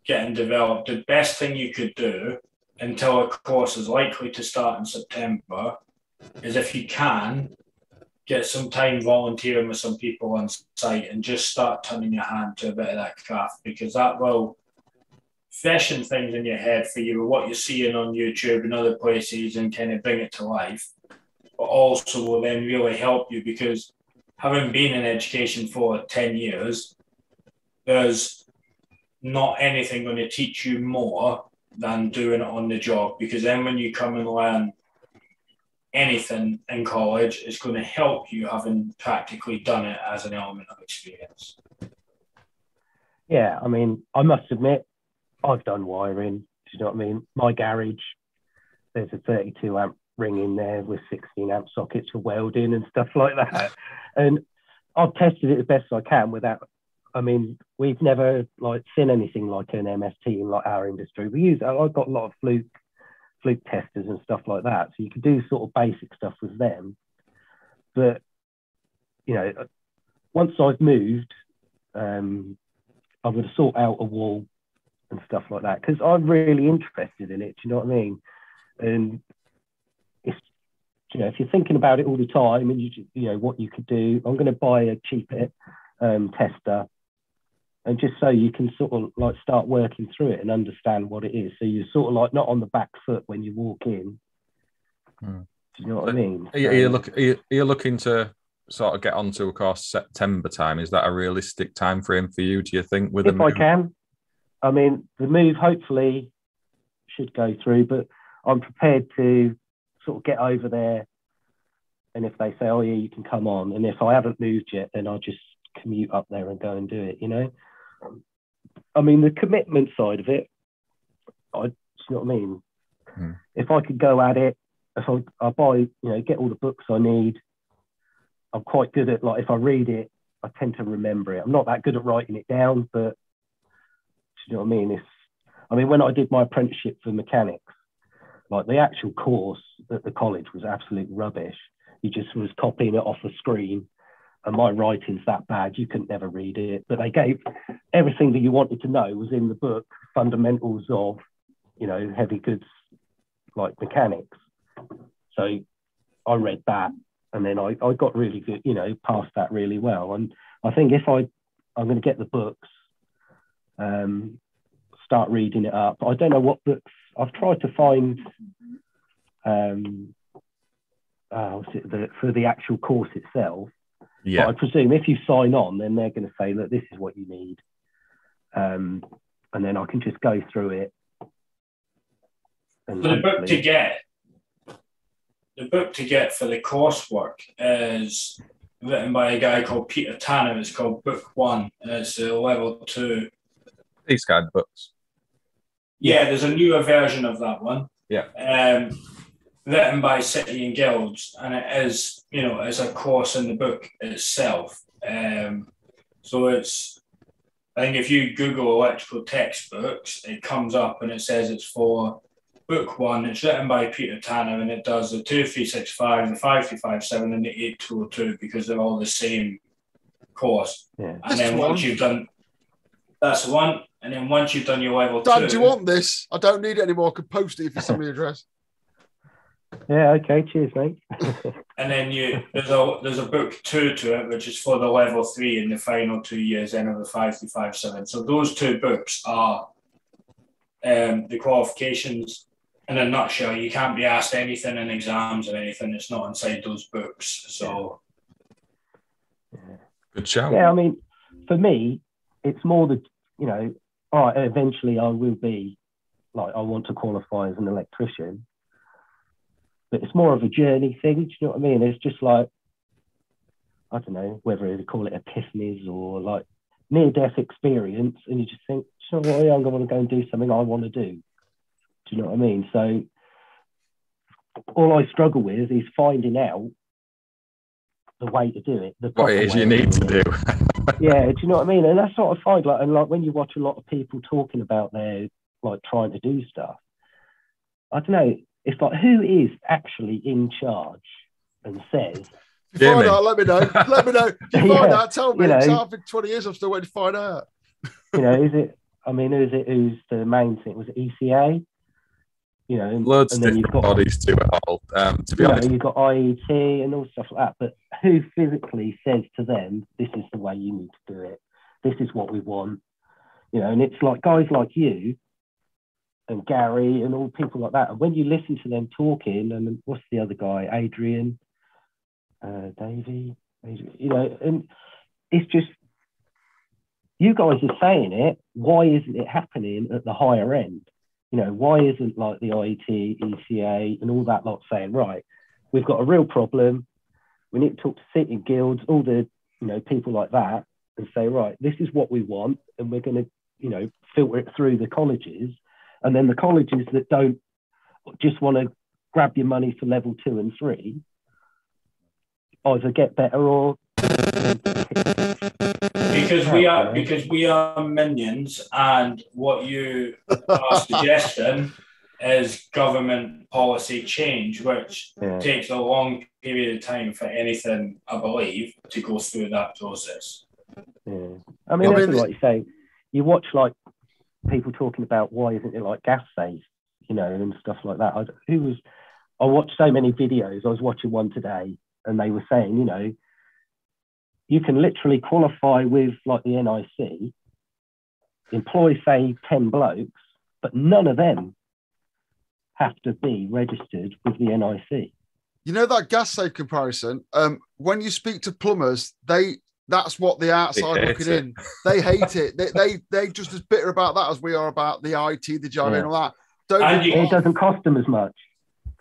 getting developed, the best thing you could do until a course is likely to start in September is, if you can, get some time volunteering with some people on site and just start turning your hand to a bit of that craft, because that will freshen things in your head for you, what you're seeing on YouTube and other places, and kind of bring it to life. But also will then really help you, because having been in education for 10 years, there's not anything going to teach you more than doing it on the job, because then when you come and learn anything in college, it's going to help you having practically done it as an element of experience. Yeah, I mean, I must admit, I've done wiring. Do you know what I mean? My garage, there's a 32 amp ring in there with 16 amp sockets for welding and stuff like that. And I've tested it as best I can without I mean, we've never like seen anything like an MST in like our industry. I've got a lot of fluke testers and stuff like that, so you can do sort of basic stuff with them. But you know, once I've moved, I'm going to sort out a wall and stuff like that because I'm really interested in it. Do you know what I mean? And it's, you know, if you're thinking about it all the time and you know what you could do, I'm going to buy a cheaper tester, and just so you can sort of like start working through it and understand what it is. So you're sort of like not on the back foot when you walk in. Do you know what I mean? Are you looking to sort of get onto a course September time? Is that a realistic time frame for you, do you think? If I can. I mean, the move hopefully should go through, but I'm prepared to sort of get over there. And if they say, oh, yeah, you can come on. And if I haven't moved yet, then I'll just commute up there and go and do it, you know? I mean, the commitment side of it, do you know what I mean? If I could go at it, if I buy, you know, get all the books I need, I'm quite good at, like, if I read it, I tend to remember it. I'm not that good at writing it down, but do you know what I mean? When I did my apprenticeship for mechanics, like the actual course at the college was absolute rubbish. You just was copying it off a screen, and my writing's that bad, you couldn't never read it. But they gave everything that you wanted to know was in the book, fundamentals of, you know, heavy goods, like mechanics. So I read that, and then I got really good, you know, passed that really well. And I think if I'm going to get the books, start reading it up. I don't know what books. I've tried to find for the actual course itself. Yeah. But I presume if you sign on, then they're going to say, look, this is what you need. And then I can just go through it. And the book to get for the coursework is written by a guy called Peter Tanner. It's called Book 1. And it's a level 2. These kind of books. Yeah, there's a newer version of that one. Yeah. Written by City and Guilds, and it is, you know, it's a course in the book itself. So it's, I think if you Google electrical textbooks, it comes up and it says it's for Book 1. It's written by Peter Tanner, and it does the 2365, the 5357, and the 8202 because they're all the same course. Yeah. And then once you've done, that's the one. And then once you've done your level 2... Dan, do you want this? I don't need it anymore. I could post it if you send me the address. Yeah, okay. Cheers, mate. And then there's a book 2 to it, which is for the level 3 in the final 2 years, then of the 5357. So those 2 books are the qualifications in a nutshell. You can't be asked anything in exams or anything. It's not inside those books. So good shout. Yeah, I mean, for me, it's more the, you know, all right, eventually I will be, like, I want to qualify as an electrician. But it's more of a journey thing, do you know what I mean? It's just like, I don't know, whether they call it epiphanies or like near-death experience, and you just think, you know what, I'm going to go and do something I want to do. Do you know what I mean? So all I struggle with is finding out the way to do it. What it is you need to do. Yeah, do you know what I mean? And that's what I find, like, and like when you watch a lot of people talking about their, like, trying to do stuff, I don't know, it's like, who is actually in charge and says, if you find out, let me know. Let me know. If you find out, tell me. You know, it's after 20 years, I'm still waiting to find out. You know, is it, I mean, who's the main thing? Was it ECA? You know, loads of different bodies to it all. To be honest, you've got IET and all stuff like that, but who physically says to them, this is the way you need to do it? This is what we want. You know, and it's like guys like you and Gary and all people like that. And when you listen to them talking, and what's the other guy, Adrian, Davey, you know, and it's just, you guys are saying it. Why isn't it happening at the higher end? You know, why isn't like the IET, ECA, and all that lot saying, right, we've got a real problem. We need to talk to city guilds, all the, you know, people like that, and say, right, this is what we want, and we're going to, you know, filter it through the colleges, and then the colleges that don't just want to grab your money for level 2 and 3 either get better or. You because we are minions, and what you are suggesting is government policy change, which takes a long period of time for anything, I believe, to go through that process. Yeah. I mean, like you say, you watch like people talking about why isn't it like gas safe, you know, and stuff like that. I watched so many videos. I was watching one today, and they were saying, you know, you can literally qualify with like the NIC, employ say 10 blokes, but none of them have to be registered with the NIC. You know that gas safe comparison. When you speak to plumbers, that's what the outside looking in. They hate it. They just as bitter about that as we are about the IT, the Java, and all that. It doesn't cost them as much.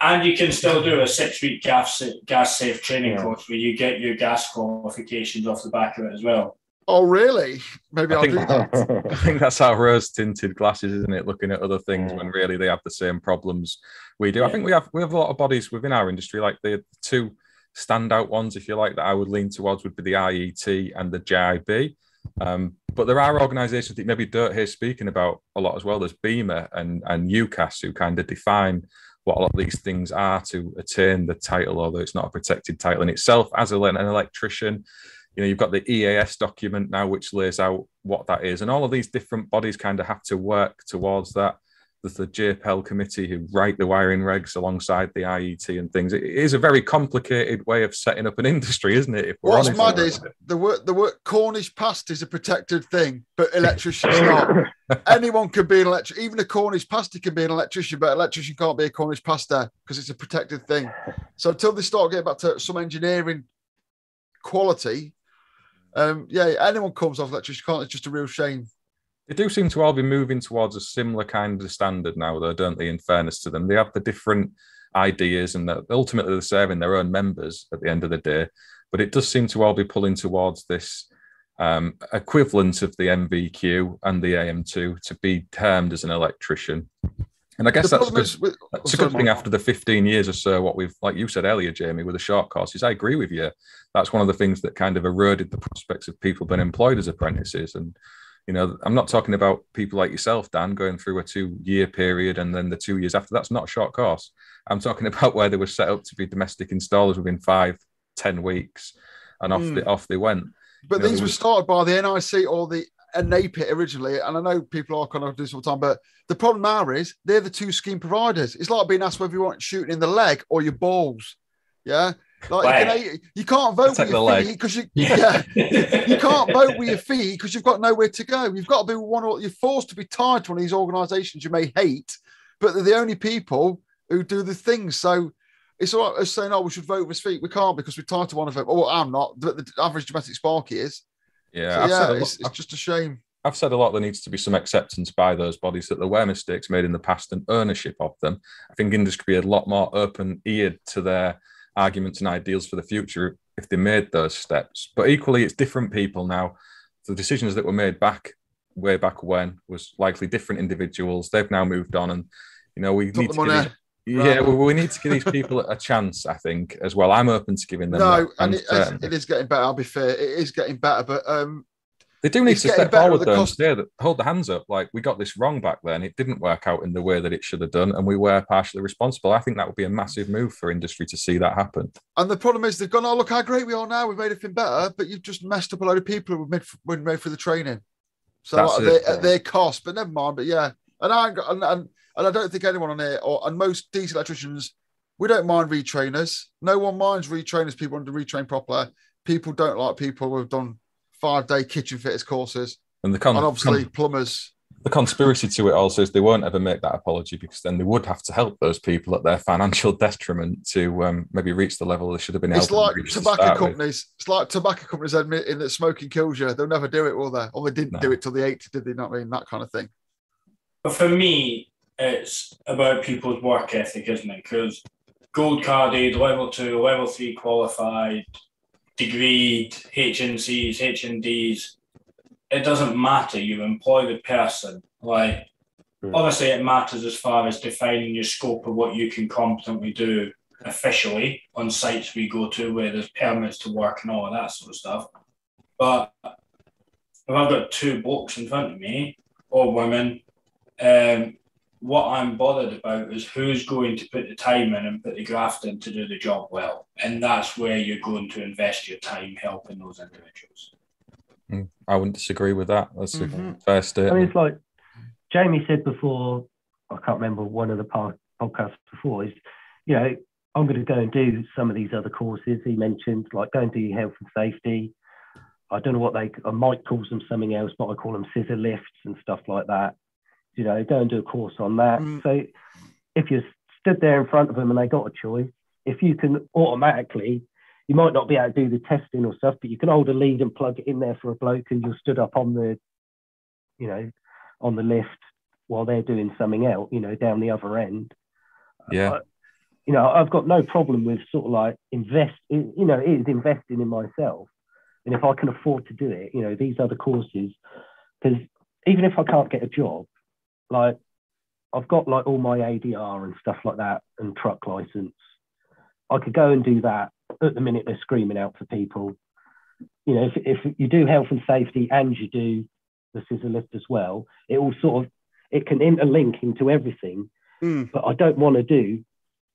And you can still do a 6-week gas safe training course where you get your gas qualifications off the back of it as well. Oh, really? Maybe I'll do that. I think that's our rose-tinted glasses, isn't it? Looking at other things when really they have the same problems we do. Yeah. I think we have a lot of bodies within our industry, like the two standout ones, if you like, that I would lean towards would be the IET and the JIB. But there are organisations that maybe don't hear speaking about a lot as well. There's BEMA and UCAS, who kind of define what a lot of these things are to attain the title, although it's not a protected title in itself. As an electrician, you know, you've got the EAS document now, which lays out what that is. And all of these different bodies kind of have to work towards that. There's the JPEL committee who write the wiring regs alongside the IET and things. It is a very complicated way of setting up an industry, isn't it? What's mad is the word Cornish pasty is a protected thing, but electrician's not. Anyone can be an electrician. Even a Cornish pasty can be an electrician, but an electrician can't be a Cornish pasty because it's a protected thing. So until they start getting back to some engineering quality, anyone comes off electrician can't. It's just a real shame. They do seem to all be moving towards a similar kind of standard now, though, don't they, in fairness to them? They have the different ideas and ultimately they're serving their own members at the end of the day. But it does seem to all be pulling towards this equivalent of the MVQ and the AM2 to be termed as an electrician. And I guess that's a good thing after the 15 years or so, what we've, like you said earlier, Jamie, with the short courses. I agree with you. That's one of the things that kind of eroded the prospects of people being employed as apprentices. And you know, I'm not talking about people like yourself, Dan, going through a 2-year period and then the 2 years after. That's not a short course. I'm talking about where they were set up to be domestic installers within 5-10 weeks, and off they went. But these were started by the NIC or the NAPIT originally, and I know people are kind of doing some time, but the problem now is they're the two scheme providers. It's like being asked whether you want shooting in the leg or your balls. Yeah. Like you can't vote with your feet because you can't vote with your feet because you've got nowhere to go. You've got to be you're forced to be tied to one of these organisations you may hate, but they're the only people who do the things. So it's all right as saying, "Oh, we should vote with his feet." We can't because we're tied to one of them. Oh, I'm not. But the average domestic sparky is. Yeah, so, it's just a shame. I've said a lot. There needs to be some acceptance by those bodies that there were mistakes made in the past and ownership of them. I think industry could be a lot more open-eared to their arguments and ideals for the future if they made those steps. But equally, it's different people now. The decisions that were made way back when was likely different individuals. They've now moved on, and you know we need to we need to give these people a chance. I think as well. I'm open to giving them. No, and it is getting better. I'll be fair, it is getting better, but they do need to step forward though and say that, hold the hands up. Like, we got this wrong back then. It didn't work out in the way that it should have done, and we were partially responsible. I think that would be a massive move for industry to see that happen. And the problem is they've gone, oh, look how great we are now. We've made everything better, but you've just messed up a load of people who were made for the training. So at their cost, but never mind. But yeah, and I don't think anyone on here, and most decent electricians, we don't mind retrainers. No one minds retrainers. People want to retrain properly. People don't like people who have done 5-day kitchen fitters courses, and obviously plumbers. The conspiracy to it also is they won't ever make that apology, because then they would have to help those people at their financial detriment to maybe reach the level they should have been. It's like tobacco companies. It's like tobacco companies admitting that smoking kills you. They'll never do it, will they? Or they didn't do it till the 80s, did they? Not mean that kind of thing. But for me, it's about people's work ethic, isn't it? Because gold carded, level 2, level 3 qualified, degreed, HNCs, HNDs, it doesn't matter. You employ the person. Like, obviously it matters as far as defining your scope of what you can competently do officially on sites we go to where there's permits to work and all of that sort of stuff. But if I've got two blokes in front of me, or women, what I'm bothered about is who's going to put the time in and put the graft in to do the job well. And that's where you're going to invest your time helping those individuals. I wouldn't disagree with that. That's a fair statement. I mean, it's like Jamie said before, I can't remember one of the podcasts before, is, you know, I'm going to go and do some of these other courses he mentioned, like go and do your health and safety. I don't know what I might call them something else, but I call them scissor lifts and stuff like that. You know, go and do a course on that. So if you stood there in front of them and they got a choice, if you can automatically, you might not be able to do the testing or stuff, but you can hold a lead and plug it in there for a bloke and you're stood up on the, you know, on the lift while they're doing something else, you know, down the other end. Yeah. You know, I've got no problem with sort of like investing in myself. And if I can afford to do it, you know, these other courses, because even if I can't get a job, like I've got like all my ADR and stuff like that and truck license. I could go and do that at the minute they're screaming out for people. You know, if you do health and safety and you do the scissor lift as well, it will sort of, it can interlink into everything. But I don't want to do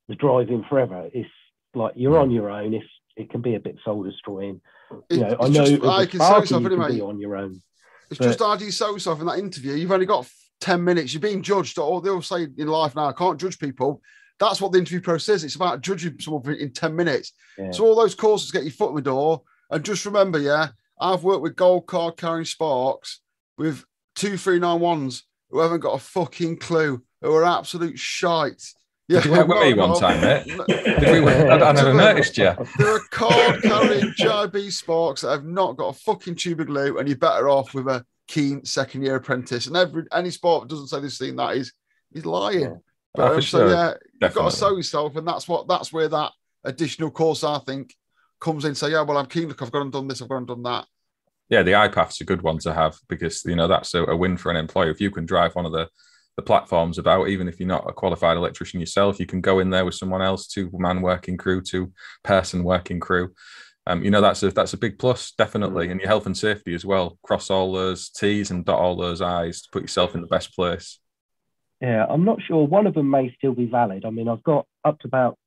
the driving forever. It's like you're on your own. It can be a bit soul destroying. You know, I know I can sell yourself anyway. Be on your own. It's just hard to sell yourself in that interview. You've only got 10 minutes. You're being judged. Or they'll say in life now, I can't judge people. That's what the interview process is. It's about judging someone in 10 minutes. Yeah. So all those courses get your foot in the door. And just remember, I've worked with gold card carrying sparks with 2391s who haven't got a fucking clue, who are absolute shite. Yeah, did you work with me one time, mate? I never noticed you. There are card-carrying JB sparks that have not got a fucking tube of glue, and you're better off with a keen second-year apprentice. And any sport that doesn't say this thing, that is, he's lying. Yeah. But sure. You've got to sell yourself, and that's where that additional course, I think, comes in. Say, well, I'm keen. Look, I've gone and done this. I've gone and done that. Yeah, the iPath's a good one to have because, you know, that's a win for an employer. If you can drive one of the platforms about, even if you're not a qualified electrician yourself, you can go in there with someone else, 2-man working crew, 2-person working crew. You know, that's a big plus, definitely. And your health and safety as well. Cross all those T's and dot all those I's to put yourself in the best place. Yeah, I'm not sure. One of them may still be valid. I mean, I've got up to about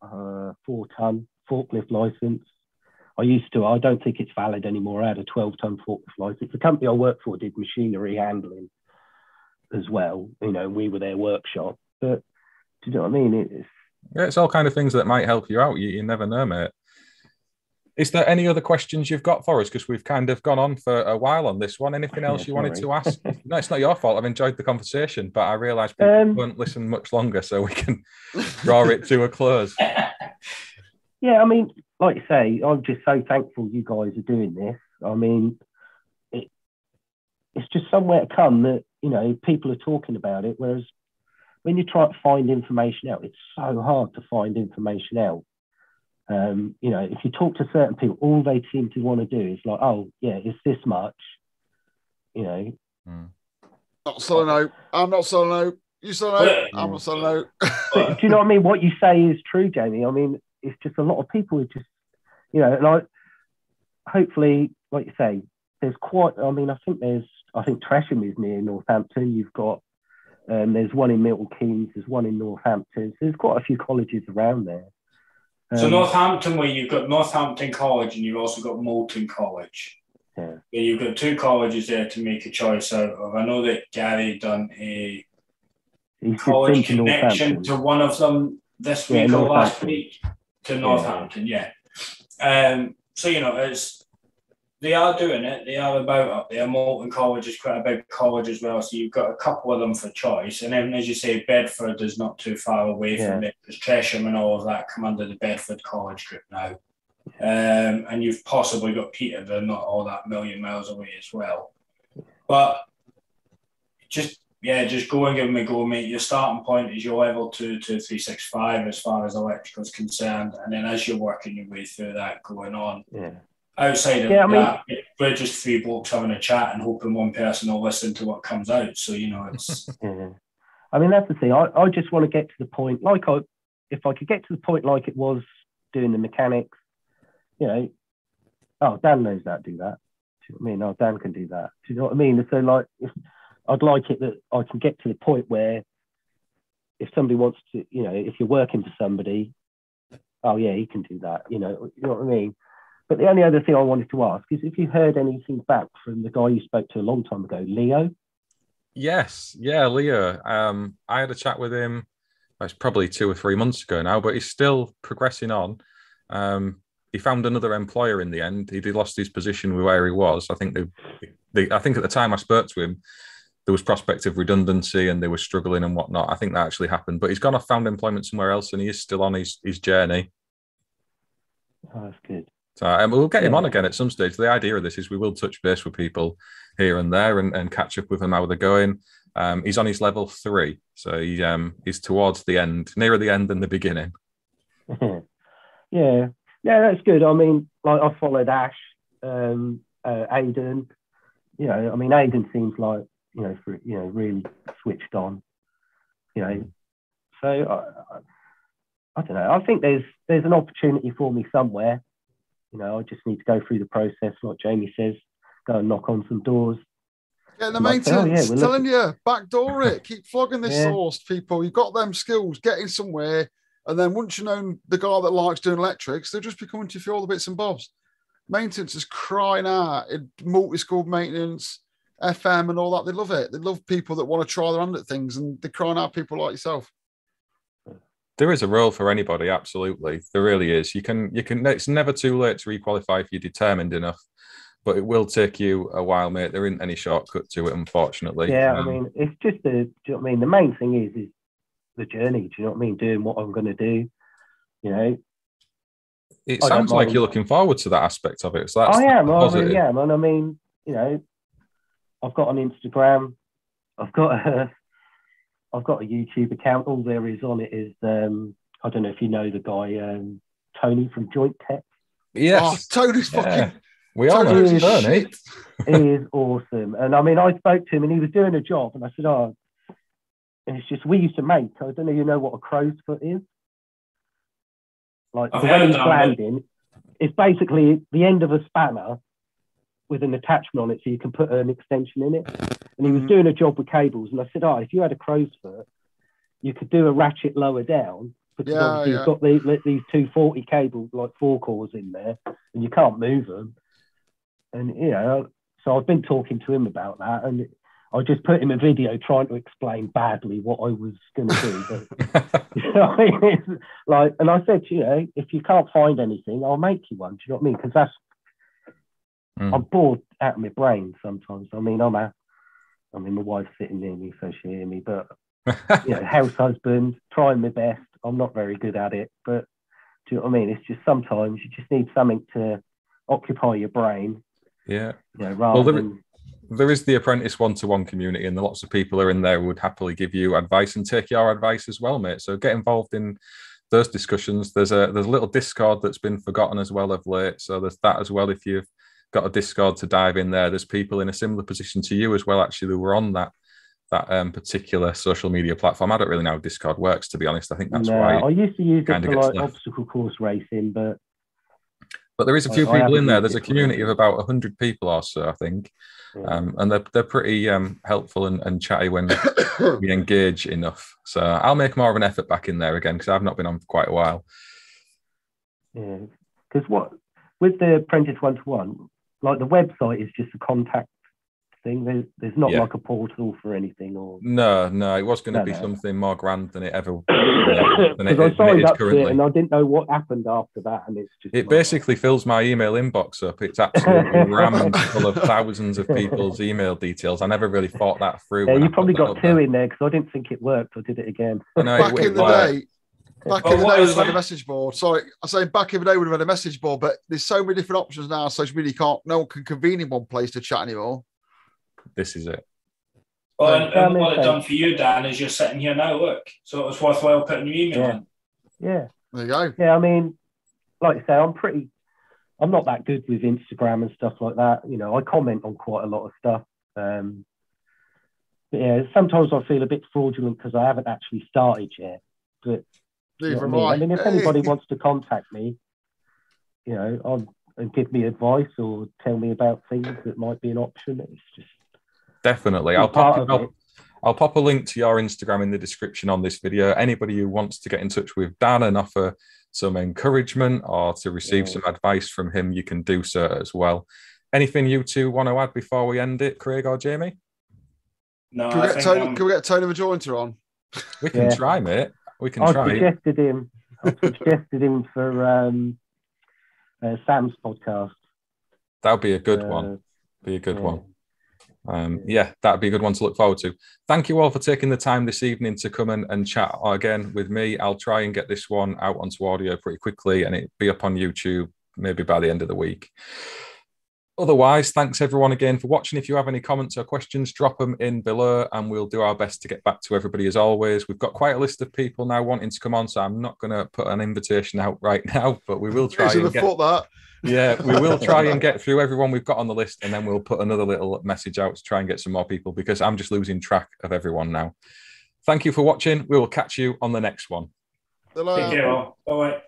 4-ton forklift license. I don't think it's valid anymore. I had a 12-ton forklift license. The company I worked for did machinery handling as well. You know, we were their workshop. But do you know what I mean? It's all kind of things that might help you out. You never know, mate. Is there any other questions you've got for us? Because we've kind of gone on for a while on this one. Anything else you wanted to ask? No, it's not your fault. I've enjoyed the conversation, but I realised people won't listen much longer, so we can draw it to a close. Yeah, I mean, like you say, I'm just so thankful you guys are doing this. I mean, it's just somewhere to come that, you know, people are talking about it, whereas when you try to find information out, it's so hard to find information out. You know, if you talk to certain people, all they seem to want to do is like, oh, yeah, it's this much, you know. Not selling out. I'm not selling out. You selling out? I'm not selling out. But do you know what I mean? What you say is true, Jamie. I mean, it's just a lot of people who just, you know, like, hopefully, like you say, there's quite, I mean, I think Tresham is near Northampton. You've got, there's one in Milton Keynes, there's one in Northampton. So there's quite a few colleges around there. So Northampton, where you've got Northampton College and you've also got Moulton College. Yeah. You've got 2 colleges there to make a choice out of. I know that Gary done a college connection to one of them this week or last week to Northampton, so, you know, they are doing it. They are about up there. Moulton College is quite a big college as well, so you've got a couple of them for choice. And then, as you say, Bedford is not too far away from it, because Tresham and all of that come under the Bedford College group now. And you've possibly got Peterborough, not all that million miles away as well. But just go and give them a go, mate. Your starting point is your level 2 to 365 as far as electrical is concerned. And then as you're working your way through that going on, outside of that, we're just 3 blokes having a chat and hoping one person will listen to what comes out. So, you know, it's... I mean, that's the thing. I just want to get to the point, if I could get to the point like it was doing the mechanics, you know, Dan knows how to do that. you know what I mean? Oh, Dan can do that. Do you know what I mean? So like, I'd like it that I can get to the point where if somebody wants to, you know, if you're working for somebody, oh yeah, he can do that. You know what I mean? But the only other thing I wanted to ask is if you heard anything back from the guy you spoke to a long time ago, Leo. Yes, yeah, Leo. I had a chat with him. It's probably 2 or 3 months ago now, but he's still progressing on. He found another employer in the end. He lost his position with where he was. I think I think at the time I spoke to him, there was prospect of redundancy and they were struggling and whatnot. I think that actually happened, but he's gone off, found employment somewhere else, and he is still on his journey. Oh, that's good. So we'll get him on again at some stage. The idea of this is we will touch base with people here and there and catch up with them how they're going. He's on his level 3, so he's towards the end, nearer the end than the beginning. Yeah, that's good. I mean, like I followed Ash, Aidan. You know, I mean, Aidan seems like really switched on. You know, so I don't know. I think there's an opportunity for me somewhere. You know, I just need to go through the process, like Jamie says, go and knock on some doors. Yeah, the maintenance, telling you, backdoor it. Keep flogging this source, people. You've got them skills, getting somewhere. And then once you know the guy that likes doing electrics, they'll just be coming to you for all the bits and bobs. Maintenance is crying out in multi-skilled maintenance, FM and all that. They love it. They love people that want to try their hand at things, and they're crying out people like yourself. There is a role for anybody, absolutely. There really is. You can. It's never too late to requalify if you're determined enough, but it will take you a while, mate. There isn't any shortcut to it, unfortunately. Yeah, I mean, it's just do you know what I mean? The main thing is the journey. Do you know what I mean? Doing what I'm going to do. You know, it sounds like you're looking forward to that aspect of it. So that's I really am, and I mean, you know, I've got an Instagram. I've got a YouTube account. All there is on it is I don't know if you know the guy Tony from Joint Tech. Yes, Tony's fucking. We all know Tony. He is awesome, and I mean, I spoke to him, and he was doing a job, and I said, "Oh," and it's just we used to make. I don't know, you know what a crow's foot is? Like the way he's landing, it's basically the end of a spanner with an attachment on it, so you can put an extension in it. And he was doing a job with cables, and I said, if you had a crow's foot, you could do a ratchet lower down, because obviously you've got these 240 cables, like 4 cores in there, and you can't move them. And, you know, so I've been talking to him about that, and I just put him a video trying to explain badly what I was going to do. But, you know what I mean? It's like, and I said, you know, if you can't find anything, I'll make you one. Do you know what I mean? Because I'm bored out of my brain sometimes. I mean, my wife's sitting near me, so she hear me. But you know, house husband, trying my best. I'm not very good at it, but do you know what I mean? It's just sometimes you just need something to occupy your brain. Yeah. You know, rather than. There is the apprentice one-to-one community, and lots of people are in there who would happily give you advice and take your advice as well, mate. So get involved in those discussions. There's a little Discord that's been forgotten as well of late. So there's that as well. If you've got a Discord to dive in there, there's people in a similar position to you as well, actually, who were on that particular social media platform. I don't really know how Discord works, to be honest. I think that's why I used to use it for like obstacle course racing, but there is a few people in there. There's a community of about 100 people or so, I think. And they're pretty helpful and chatty when we engage enough. So I'll make more of an effort back in there again, because I've not been on for quite a while. Yeah, because with the Apprentice 1-to-1, like the website is just a contact thing. There's not like a portal for anything, or no, it was going to be something more grand than it ever. Because I signed up to it and I didn't know what happened after that, and it's just basically fills my email inbox up. It's absolutely rammed full of thousands of people's email details. I never really thought that through. Yeah, you probably got 2 in there because I didn't think it worked. I did it again. Back in the day, we'd have had a message board. Sorry, I say back in the day we'd have had a message board, but there's so many different options now. Social media no one can convene in one place to chat anymore. This is it. Well, and what it's done for you, Dan, is you're sitting here now, look. So it was worthwhile putting your email in. Yeah. There you go. Yeah, I mean, like I say, I'm not that good with Instagram and stuff like that. You know, I comment on quite a lot of stuff. But yeah, sometimes I feel a bit fraudulent because I haven't actually started yet. But you know I mean, if anybody wants to contact me, you know, and give me advice or tell me about things that might be an option. It's just definitely. I'll pop a link to your Instagram in the description on this video. Anybody who wants to get in touch with Dan and offer some encouragement or to receive some advice from him, you can do so as well. Anything you two want to add before we end it, Craig or Jamie? No, can we get Tony the Jointer on? We can try, mate. We can try. I've suggested him for Sam's podcast. That would be a good one. That'd be a good one to look forward to. Thank you all for taking the time this evening to come and chat again with me. I'll try and get this one out onto audio pretty quickly, and it'll be up on YouTube maybe by the end of the week. Otherwise, thanks everyone again for watching. If you have any comments or questions, drop them in below and we'll do our best to get back to everybody as always. We've got quite a list of people now wanting to come on, so I'm not going to put an invitation out right now, but we will try and we will try and get through everyone we've got on the list, and then we'll put another little message out to try and get some more people, because I'm just losing track of everyone now. Thank you for watching. We will catch you on the next one. Take care all. Bye-bye.